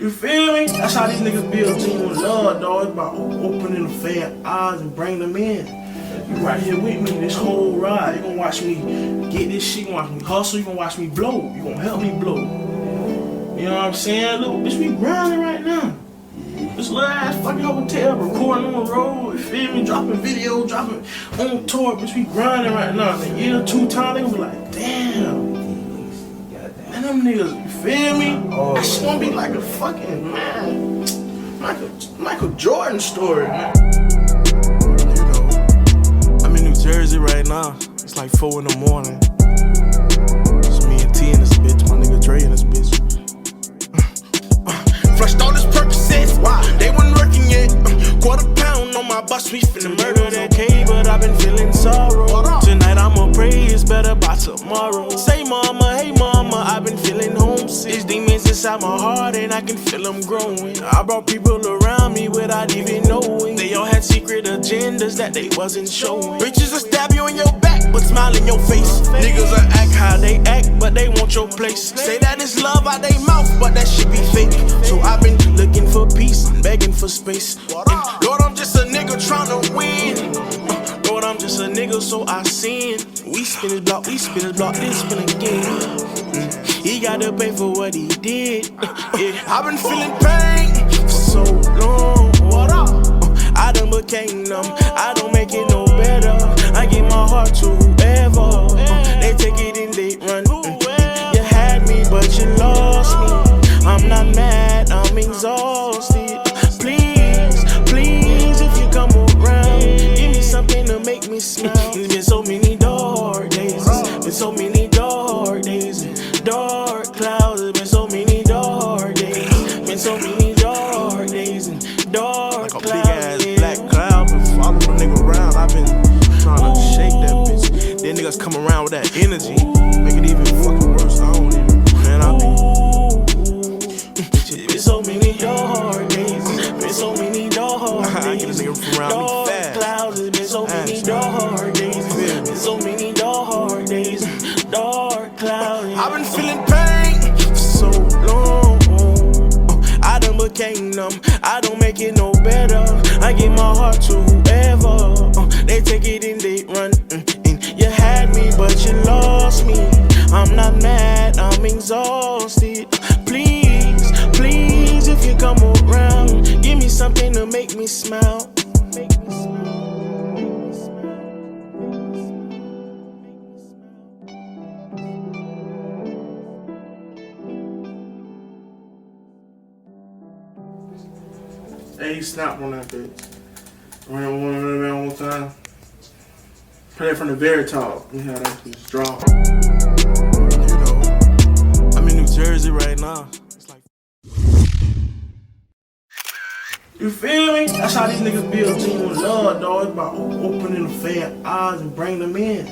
You feel me? That's how these niggas build a team with love, dog. It's about opening the fan eyes and bring them in. You right here with me this whole ride. You gonna watch me get this shit. You gonna watch me hustle. You gonna watch me blow. You gonna help me blow. You know what I'm saying? Look, bitch, we grinding right now. This little ass fucking hotel, recording on the road, you feel me? Dropping video, dropping on tour, bitch, we grinding right now. In a year or 2 time, they gonna be like, damn. niggas, you feel me? I just wanna be like a fucking, man, Michael Jordan story, man. You know, I'm in New Jersey right now. It's like 4 in the morning. It's me and T in this bitch, my nigga Dre in this bitch. Flushed all this Percocets, they wasn't working yet. Quarter pound on my bus, we finna murder that K, but I've been feeling sorrow. Tonight I'ma pray it's better by tomorrow. Say mama, hey mama, I've been feeling homesick. These demons inside my heart and I can feel them growing. I brought people around me without even knowing. They all had secret agendas that they wasn't showing. Bitches will stab you in your back, but smile in your face. Niggas will act how they act, but they want your place. Say that it's love out they mouth, but that shit be fake. So I've been looking for peace, begging for space. And Lord, I'm just a nigga tryna win. Lord, I'm just a nigga, so I sin. We spin his block, then spin again. He gotta pay for what he did. Yeah, I've been feeling pain for so long. I done became numb, I don't make it no better. I give my heart to whoever. They take it and they run. You had me, but you lost me. I'm not mad, I'm exhausted. Please, please, if you come around, give me something to make me smile. It's been so many dark days, been so many dark days, dark clouds. It's been so many dark days, been so many dark days and dark clouds. Like a big ass black cloud, been following a nigga around. I've been trying to shake that bitch. Then niggas come around with that energy, make it even fucking worse. I don't even, man, I be. Been so many dark days, been so many dark days. I get a nigga from around me fast. Clouds, it's been so many dark days, been so many dark days, dark clouds. I've been feeling pain for so long. I done became numb, I don't make it no better. I give my heart to whoever. They take it and they run. And you had me, but you lost me. I'm not mad, I'm exhausted. Please, please, if you come around, give me something to make me smile. Hey, he snapped on that bitch. Ran one of them one time. Play it from the very top. We had that just drop. You know, I'm in New Jersey right now. It's like, you feel me? That's how these niggas build genuine love, dog. It's about opening the fan eyes and bring them in.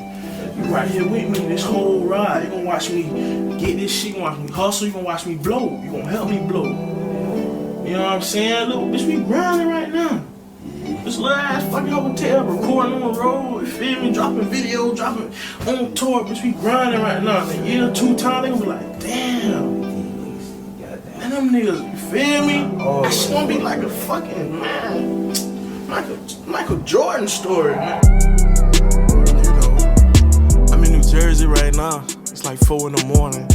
You right here with me this whole ride. You gonna watch me get this shit. You gonna watch me hustle. You gonna watch me blow. You gonna help me blow. You know what I'm saying? Look, bitch, we grinding right now. This little ass fucking hotel, recording on the road, you feel me? Dropping videos, dropping on tour, bitch, we grinding right now. In a year, 2 times, they gonna be like, damn. Man, them niggas, you feel me? I just wanna be like a fucking, man, Michael Jordan story, man. You know, I'm in New Jersey right now. It's like 4 in the morning.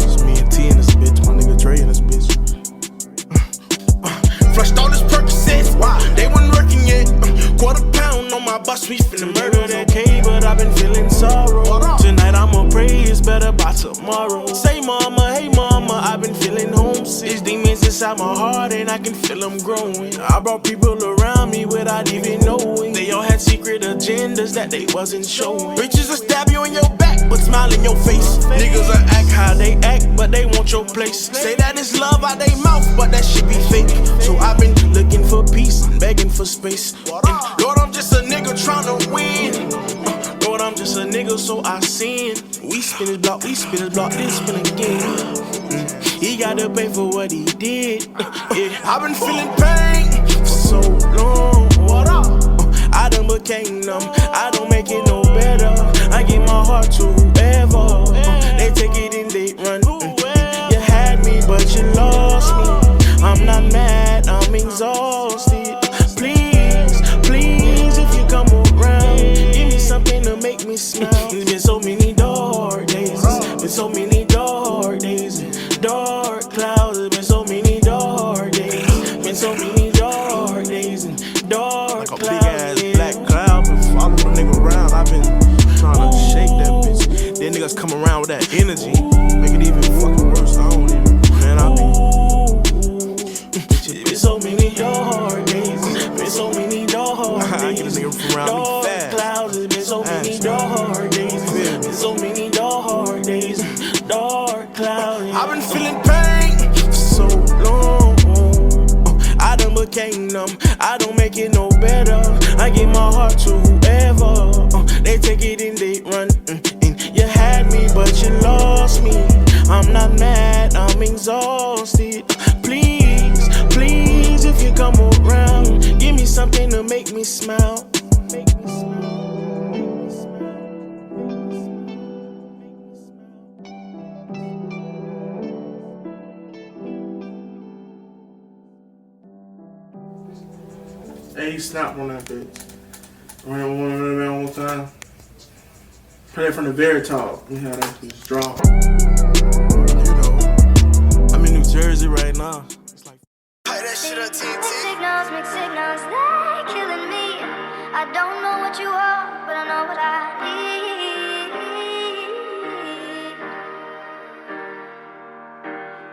It's me and T in this bitch, my nigga Dre in this bitch. Flushed all this Percocets, they wasn't working yet. Quarter pound on my bus, we finna murder that K, but I've been feeling sorrow. Tonight I'ma pray it's better by tomorrow. Say mama, hey mama, I've been feeling homesick. These demons inside my heart and I can feel them growing. I brought people around me without even knowing. They all had secret agendas that they wasn't showing. Bitches will stab you in your back, but smile in your face. Niggas will act how they act, but they want your place. Say that it's love out they mouth, but that shit be fake. So I've been looking for peace, begging for space. And Lord, I'm just a nigga tryna win. Lord, I'm just a nigga, so I sin. We spin his block, then spin again. He gotta pay for what he did. Yeah, I've been feeling pain for so long. I done became numb, I don't make it no better. I give my heart to whoever. They take it and they run. You had me, but you lost me. I'm not mad, I'm exhausted. Please, please, if you come around, give me something to make me smile. It's been so many dark days, been so many dark days, dark clouds. It's been so many dark days, been so many dark days and dark clouds. Like a big ass black cloud, been following a nigga around. I've been trying to shake that bitch. niggas come around with that energy, make it even fucking worse. I don't even, man, I be. Been so many dark days, been so many dark days. I get a nigga from around me fast. Clouds, it's been so many dark days, been so many dark days, dark clouds. I've been feeling pain for so long. I done became numb, I don't make it no better. I give my heart to whoever. They take it and they run. And you had me, but you lost me. I'm not mad, I'm exhausted. Please, please, if you come around, give me something to make me smile. Hey, you snapped on that bitch. Ran one of them at one time. Play it from the very top. We had that just drop. You know, I'm in New Jersey right now. It's like, Play that shit on TNT. Mixed signals, they're killing me. I don't know what you are, but I know what I need.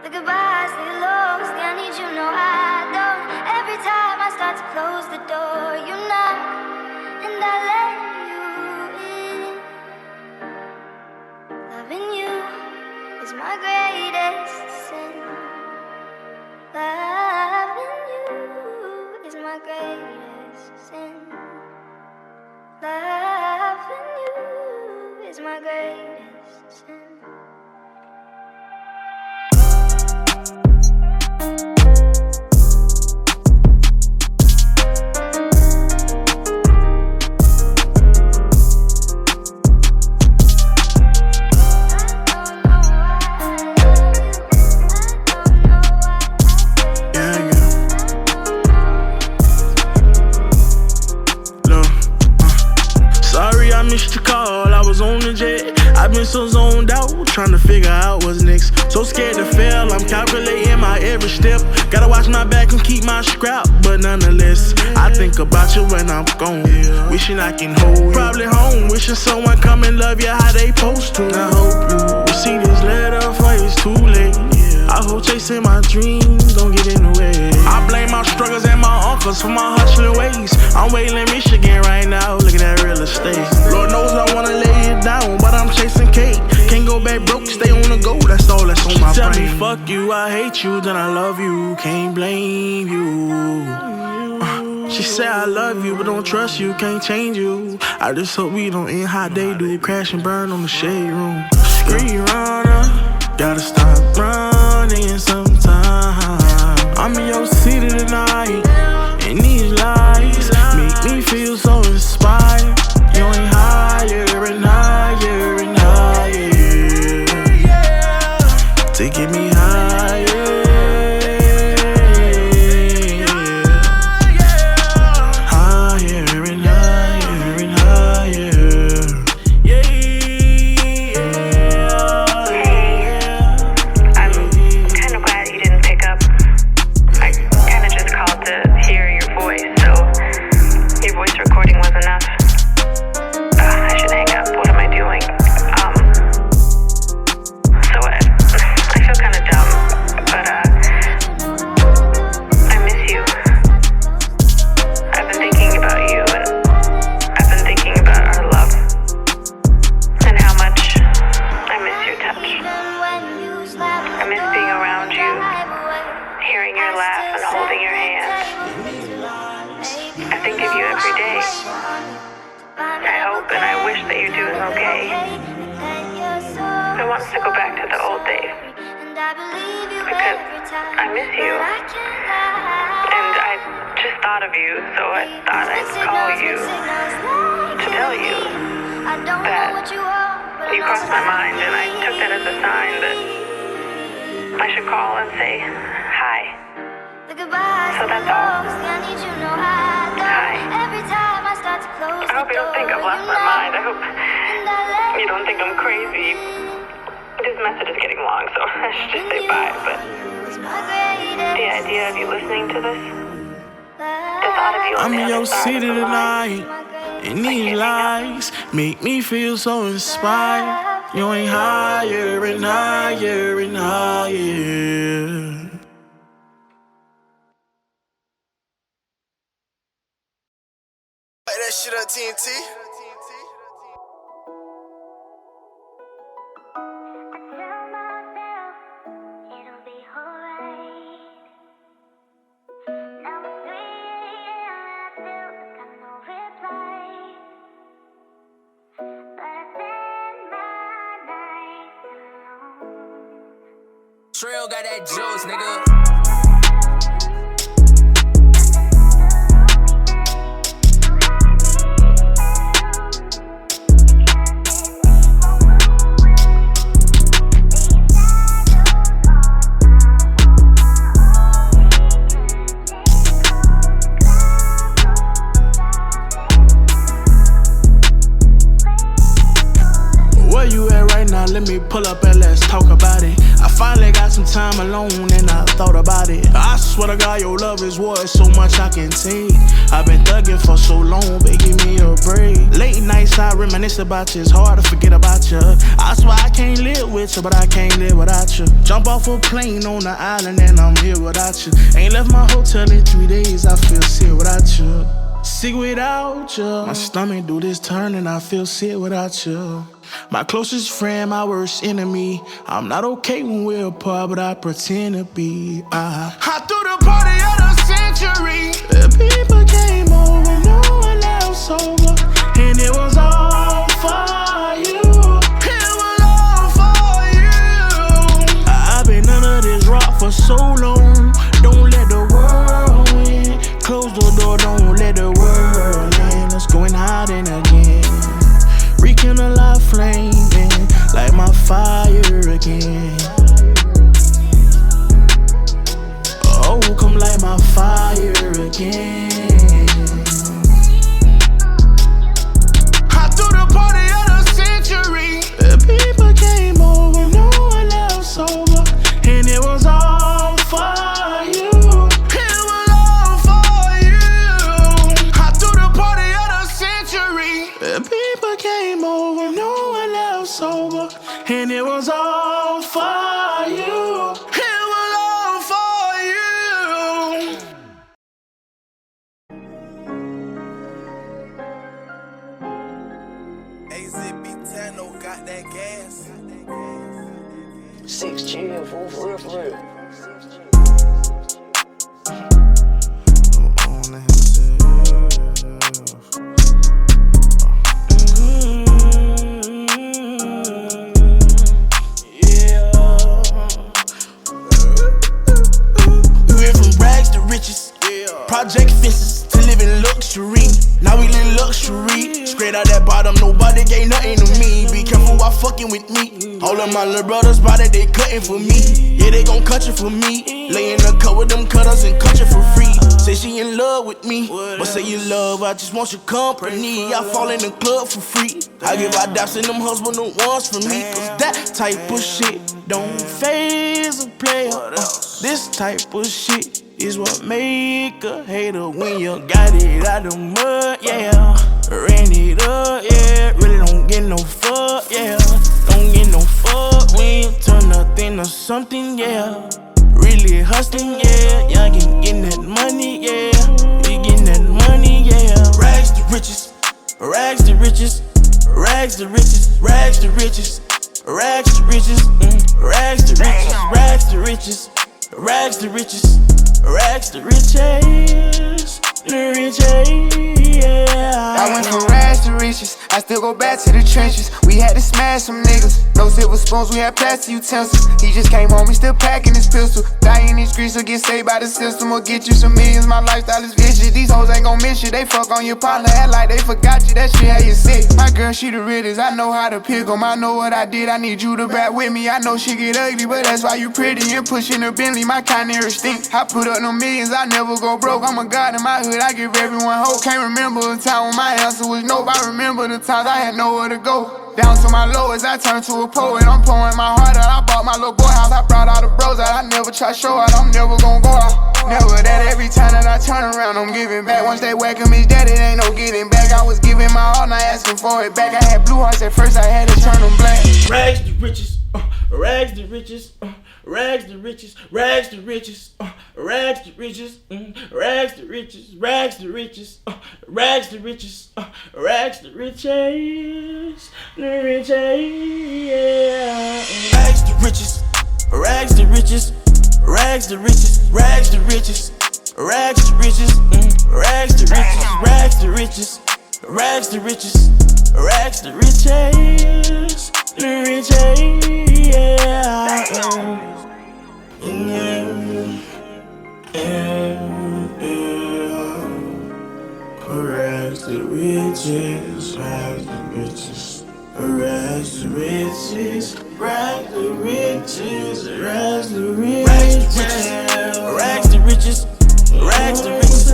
The goodbyes, the hellos, I need you, no I don't. Every time I start to close the door, you knock, and I let you in. Loving you is my greatest sin. Loving you is my greatest sin. Loving you is my greatest sin. So zoned out, trying to figure out what's next. So scared to fail, I'm calculating my every step. Gotta watch my back and keep my scrap, but nonetheless, I think about you when I'm gone. Wishing I can hold you. Probably home, wishing someone come and love you how they supposed to. I hope you see this letter before it's too late. I hope chasing my dreams don't get in the way. I blame my struggles and my uncles for my hustling ways. I'm waiting in Michigan right now, looking at real estate. Lord knows I wanna lay it down, but I'm chasing cake. Can't go back broke, stay on the go, that's all that's on my brain. Tell me fuck you, I hate you, then I love you, can't blame you. She said I love you, but don't trust you, can't change you. I just hope we don't end how they do, crash and burn on the shade room. Screen runner, gotta stop running sometime. I'm in your city tonight, and these lights make me feel so inspired. You ain't higher and higher and higher, to get me higher. Higher and higher and higher. Yeah. I'm kind of glad you didn't pick up. I kind of just called to hear your voice, so your voice recording was enough. I should hang up. What am I doing? So I feel kind of dumb, but I miss you. I've been thinking about you, and I've been thinking about our love, and how much I miss your touch. I miss being around you, hearing your laugh and holding your hand. I think of you every day. I hope and I wish that you're doing okay. I want to go back to the old days, because I miss you. And I just thought of you, so I thought I'd call you to tell you that you crossed my mind, and I took that as a sign that I should call and say hi. So that's all. Hi. I hope you don't think I've lost my mind. I hope you don't think I'm crazy. This message is getting long, so I should just say bye. But the idea of you listening to this, the thought of you on I'm the in your other side city of the line, tonight, and these lights make me feel so inspired. You ain't higher and higher and higher. Like that shit on TNT. Trill got that juice, nigga. Where you at right now? Let me pull up and let's talk about it. I finally got some time alone and I thought about it. I swear to God, your love is worth so much I can take. I've been thugging for so long, baby, give me a break. Late nights I reminisce about you, it's hard to forget about you. I swear I can't live with you, but I can't live without you. Jump off a plane on the island and I'm here without you. Ain't left my hotel in 3 days, I feel sick without you. Sick without you. My stomach do this turn and I feel sick without you. My closest friend, my worst enemy. I'm not okay when we're apart, but I pretend to be. I threw the party of the century. The people came over, no one else sober, and it was all for you. It was all for you. I've been under this rock for so long. Don't let the world win. Close the door, don't let the world in. Let's go and hide in again. Rekindle our flame, like my fire again. Oh, come light my fire again. I threw the party of the century. The people came over, no one else sober, and it was all for you. It was all for you. I threw the party of the century. The people came over, no one else sober, and it was all for you. It was all for you. AZB10 got that gas. 6 chill, fool, for real, for real. Project fences to live in luxury. Now we live luxury. Straight out that bottom, nobody gave nothing to me. Be careful while fucking with me. All of my little brothers body, they cutting for me. Yeah, they gon' cut you for me. Lay in the cut with them cutters and cut you for free. Say she in love with me, but say you love, I just want your company. I fall in the club for free. I give out daps and them husband the ones for me. Cause that type of shit don't faze a player. This type of shit is what make a hater when you got it out the mud, yeah. Ran it up, yeah. Really don't get no fuck, yeah. Don't get no fuck when you turn nothing to something, yeah. Really hustling, yeah. Y'all getting that money, yeah. We getting that money, yeah. Rags to riches, rags to riches, rags to riches, rags to riches, rags to riches, rags to riches, rags to riches, rags to riches. Rags to riches, the riches, yeah. I went from rags to riches, I still go back to the trenches. We had to smash some niggas, no silver spoons, we had plastic utensils. He just came home, he still packing his pistol. Die in these streets or get saved by the system, or get you some millions, my lifestyle is vicious. These hoes ain't gon' miss you, they fuck on your partner, act like they forgot you, that shit had you sick. My girl, she the realest, I know how to pick 'em, I know what I did, I need you to back with me. I know she get ugly, but that's why you pretty, and pushing a Bentley, my kind of stink. I put up no millions, I never go broke, I'm a god in my hood, I give everyone hope. Can't remember a time when my answer was nope, I remember the times I had nowhere to go. Down to my lowest, I turned to a poet. I'm pouring my heart out. I bought my little boy house. I brought all the bros out. I never try show out. I'm never gon' go out. Never that every time that I turn around, I'm giving back. Once they welcome me, daddy, ain't no getting back. I was giving my all, not asking for it back. I had blue hearts at first, I had to turn them black. Rags to riches, rags to riches, rags to riches, rags to riches, rags to riches, rags to riches, rags to riches, rags to riches, rags to riches, the riches, yeah. Rags to riches, rags to riches, rags to riches, rags to riches, rags to riches, rags to riches, rags to riches, rags to riches, rags to riches, the riches, yeah. Rags to riches, rags to riches, rags to riches, rags to riches, rags to riches, rags to riches, rags to riches, rags to riches,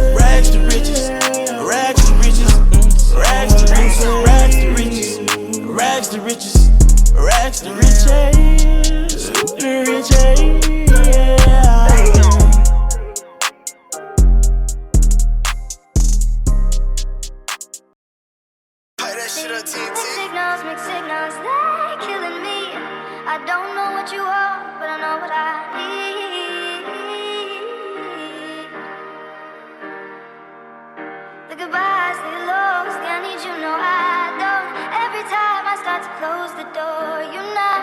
rags to riches, rags to riches, rags to riches, rags to riches, rags to riches, riches, yeah. Mixed signals, they're killing me. I don't know what you are, but I know what I need. The goodbyes, the lows, I need you, no I don't. Every time I start to close the door, you knock,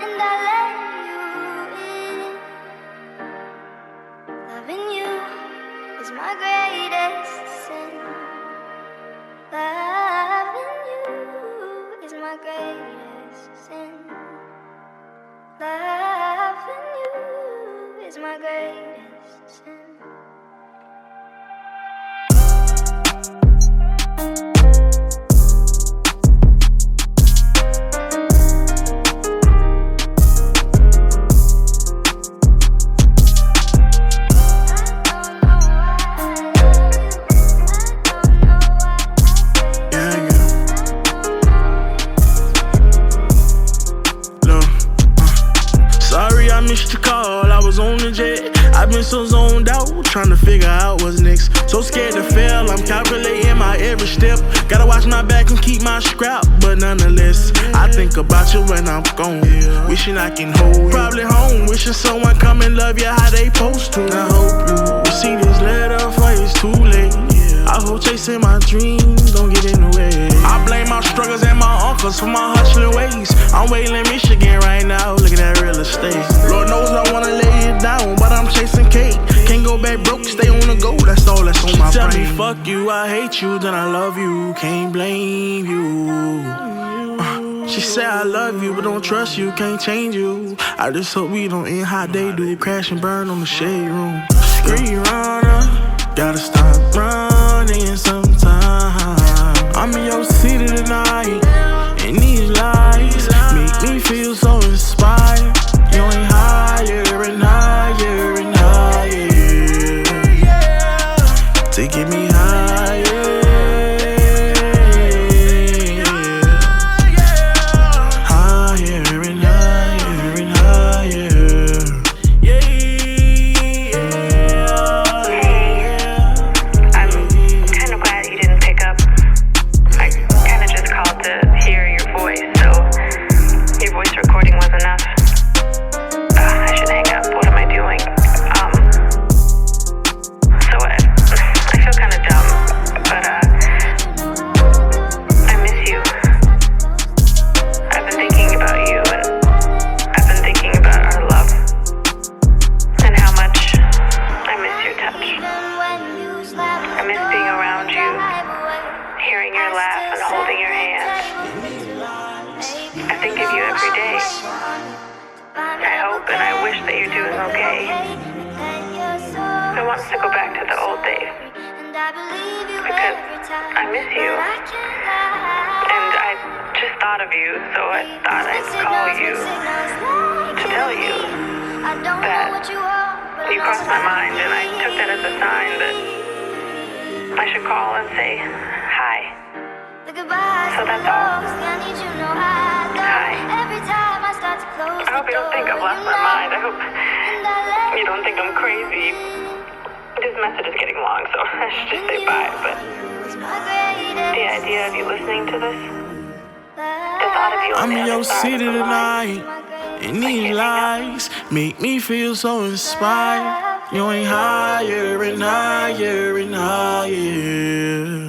and I let you in. Loving you is my greatest sin. Loving you is my greatest sin. Loving you is my greatest sin. So zoned out, trying to figure out what's next. So scared to fail, I'm calculating my every step. Gotta watch my back and keep my scrap, but nonetheless, I think about you when I'm gone. Wishing I can hold you. Probably home, wishing someone come and love you how they supposed to. I hope you see this letter before it's too late. I hope chasing my dreams don't get in the way. I blame my struggles and my uncles for my hustling ways. I'm waiting in Michigan right now, looking at real estate. Lord knows I wanna lay it down, but I'm chasing cake. Can't go back broke, stay on the go, that's all that's on my brain. Tell me fuck you, I hate you, then I love you, can't blame you. She said I love you, but don't trust you, can't change you. I just hope we don't end how they do, crash and burn on the shade room. Free runner, gotta stop running sometime. I'm in your city tonight, and these lights make me feel so inspired. You ain't higher and higher and higher, to get me higher, higher and higher and higher. I'm kind of glad you didn't pick up. I kind of just called to hear your voice, so your voice recording was enough. I should hang up. What am I doing? So I feel kind of dumb, but I miss you. I've been thinking about you, and I've been thinking about our love, and how much I miss your touch. I miss being around you, hearing your laugh and holding your hand. I think of you every day. I hope and I wish that you're doing okay. I want to go back to the old days, because I miss you. And I just thought of you, so I thought I'd call you to tell you that you crossed my mind, and I took that as a sign that I should call and say hi. So that's all. Hi. I hope you don't think I've lost my mind. I hope you don't think I'm crazy. This message is getting long, so I should just say bye. But the idea of you listening to this, the thought of you on the I'm in other your side city of the line, tonight, and these lights make me feel so inspired. You ain't higher and higher and higher.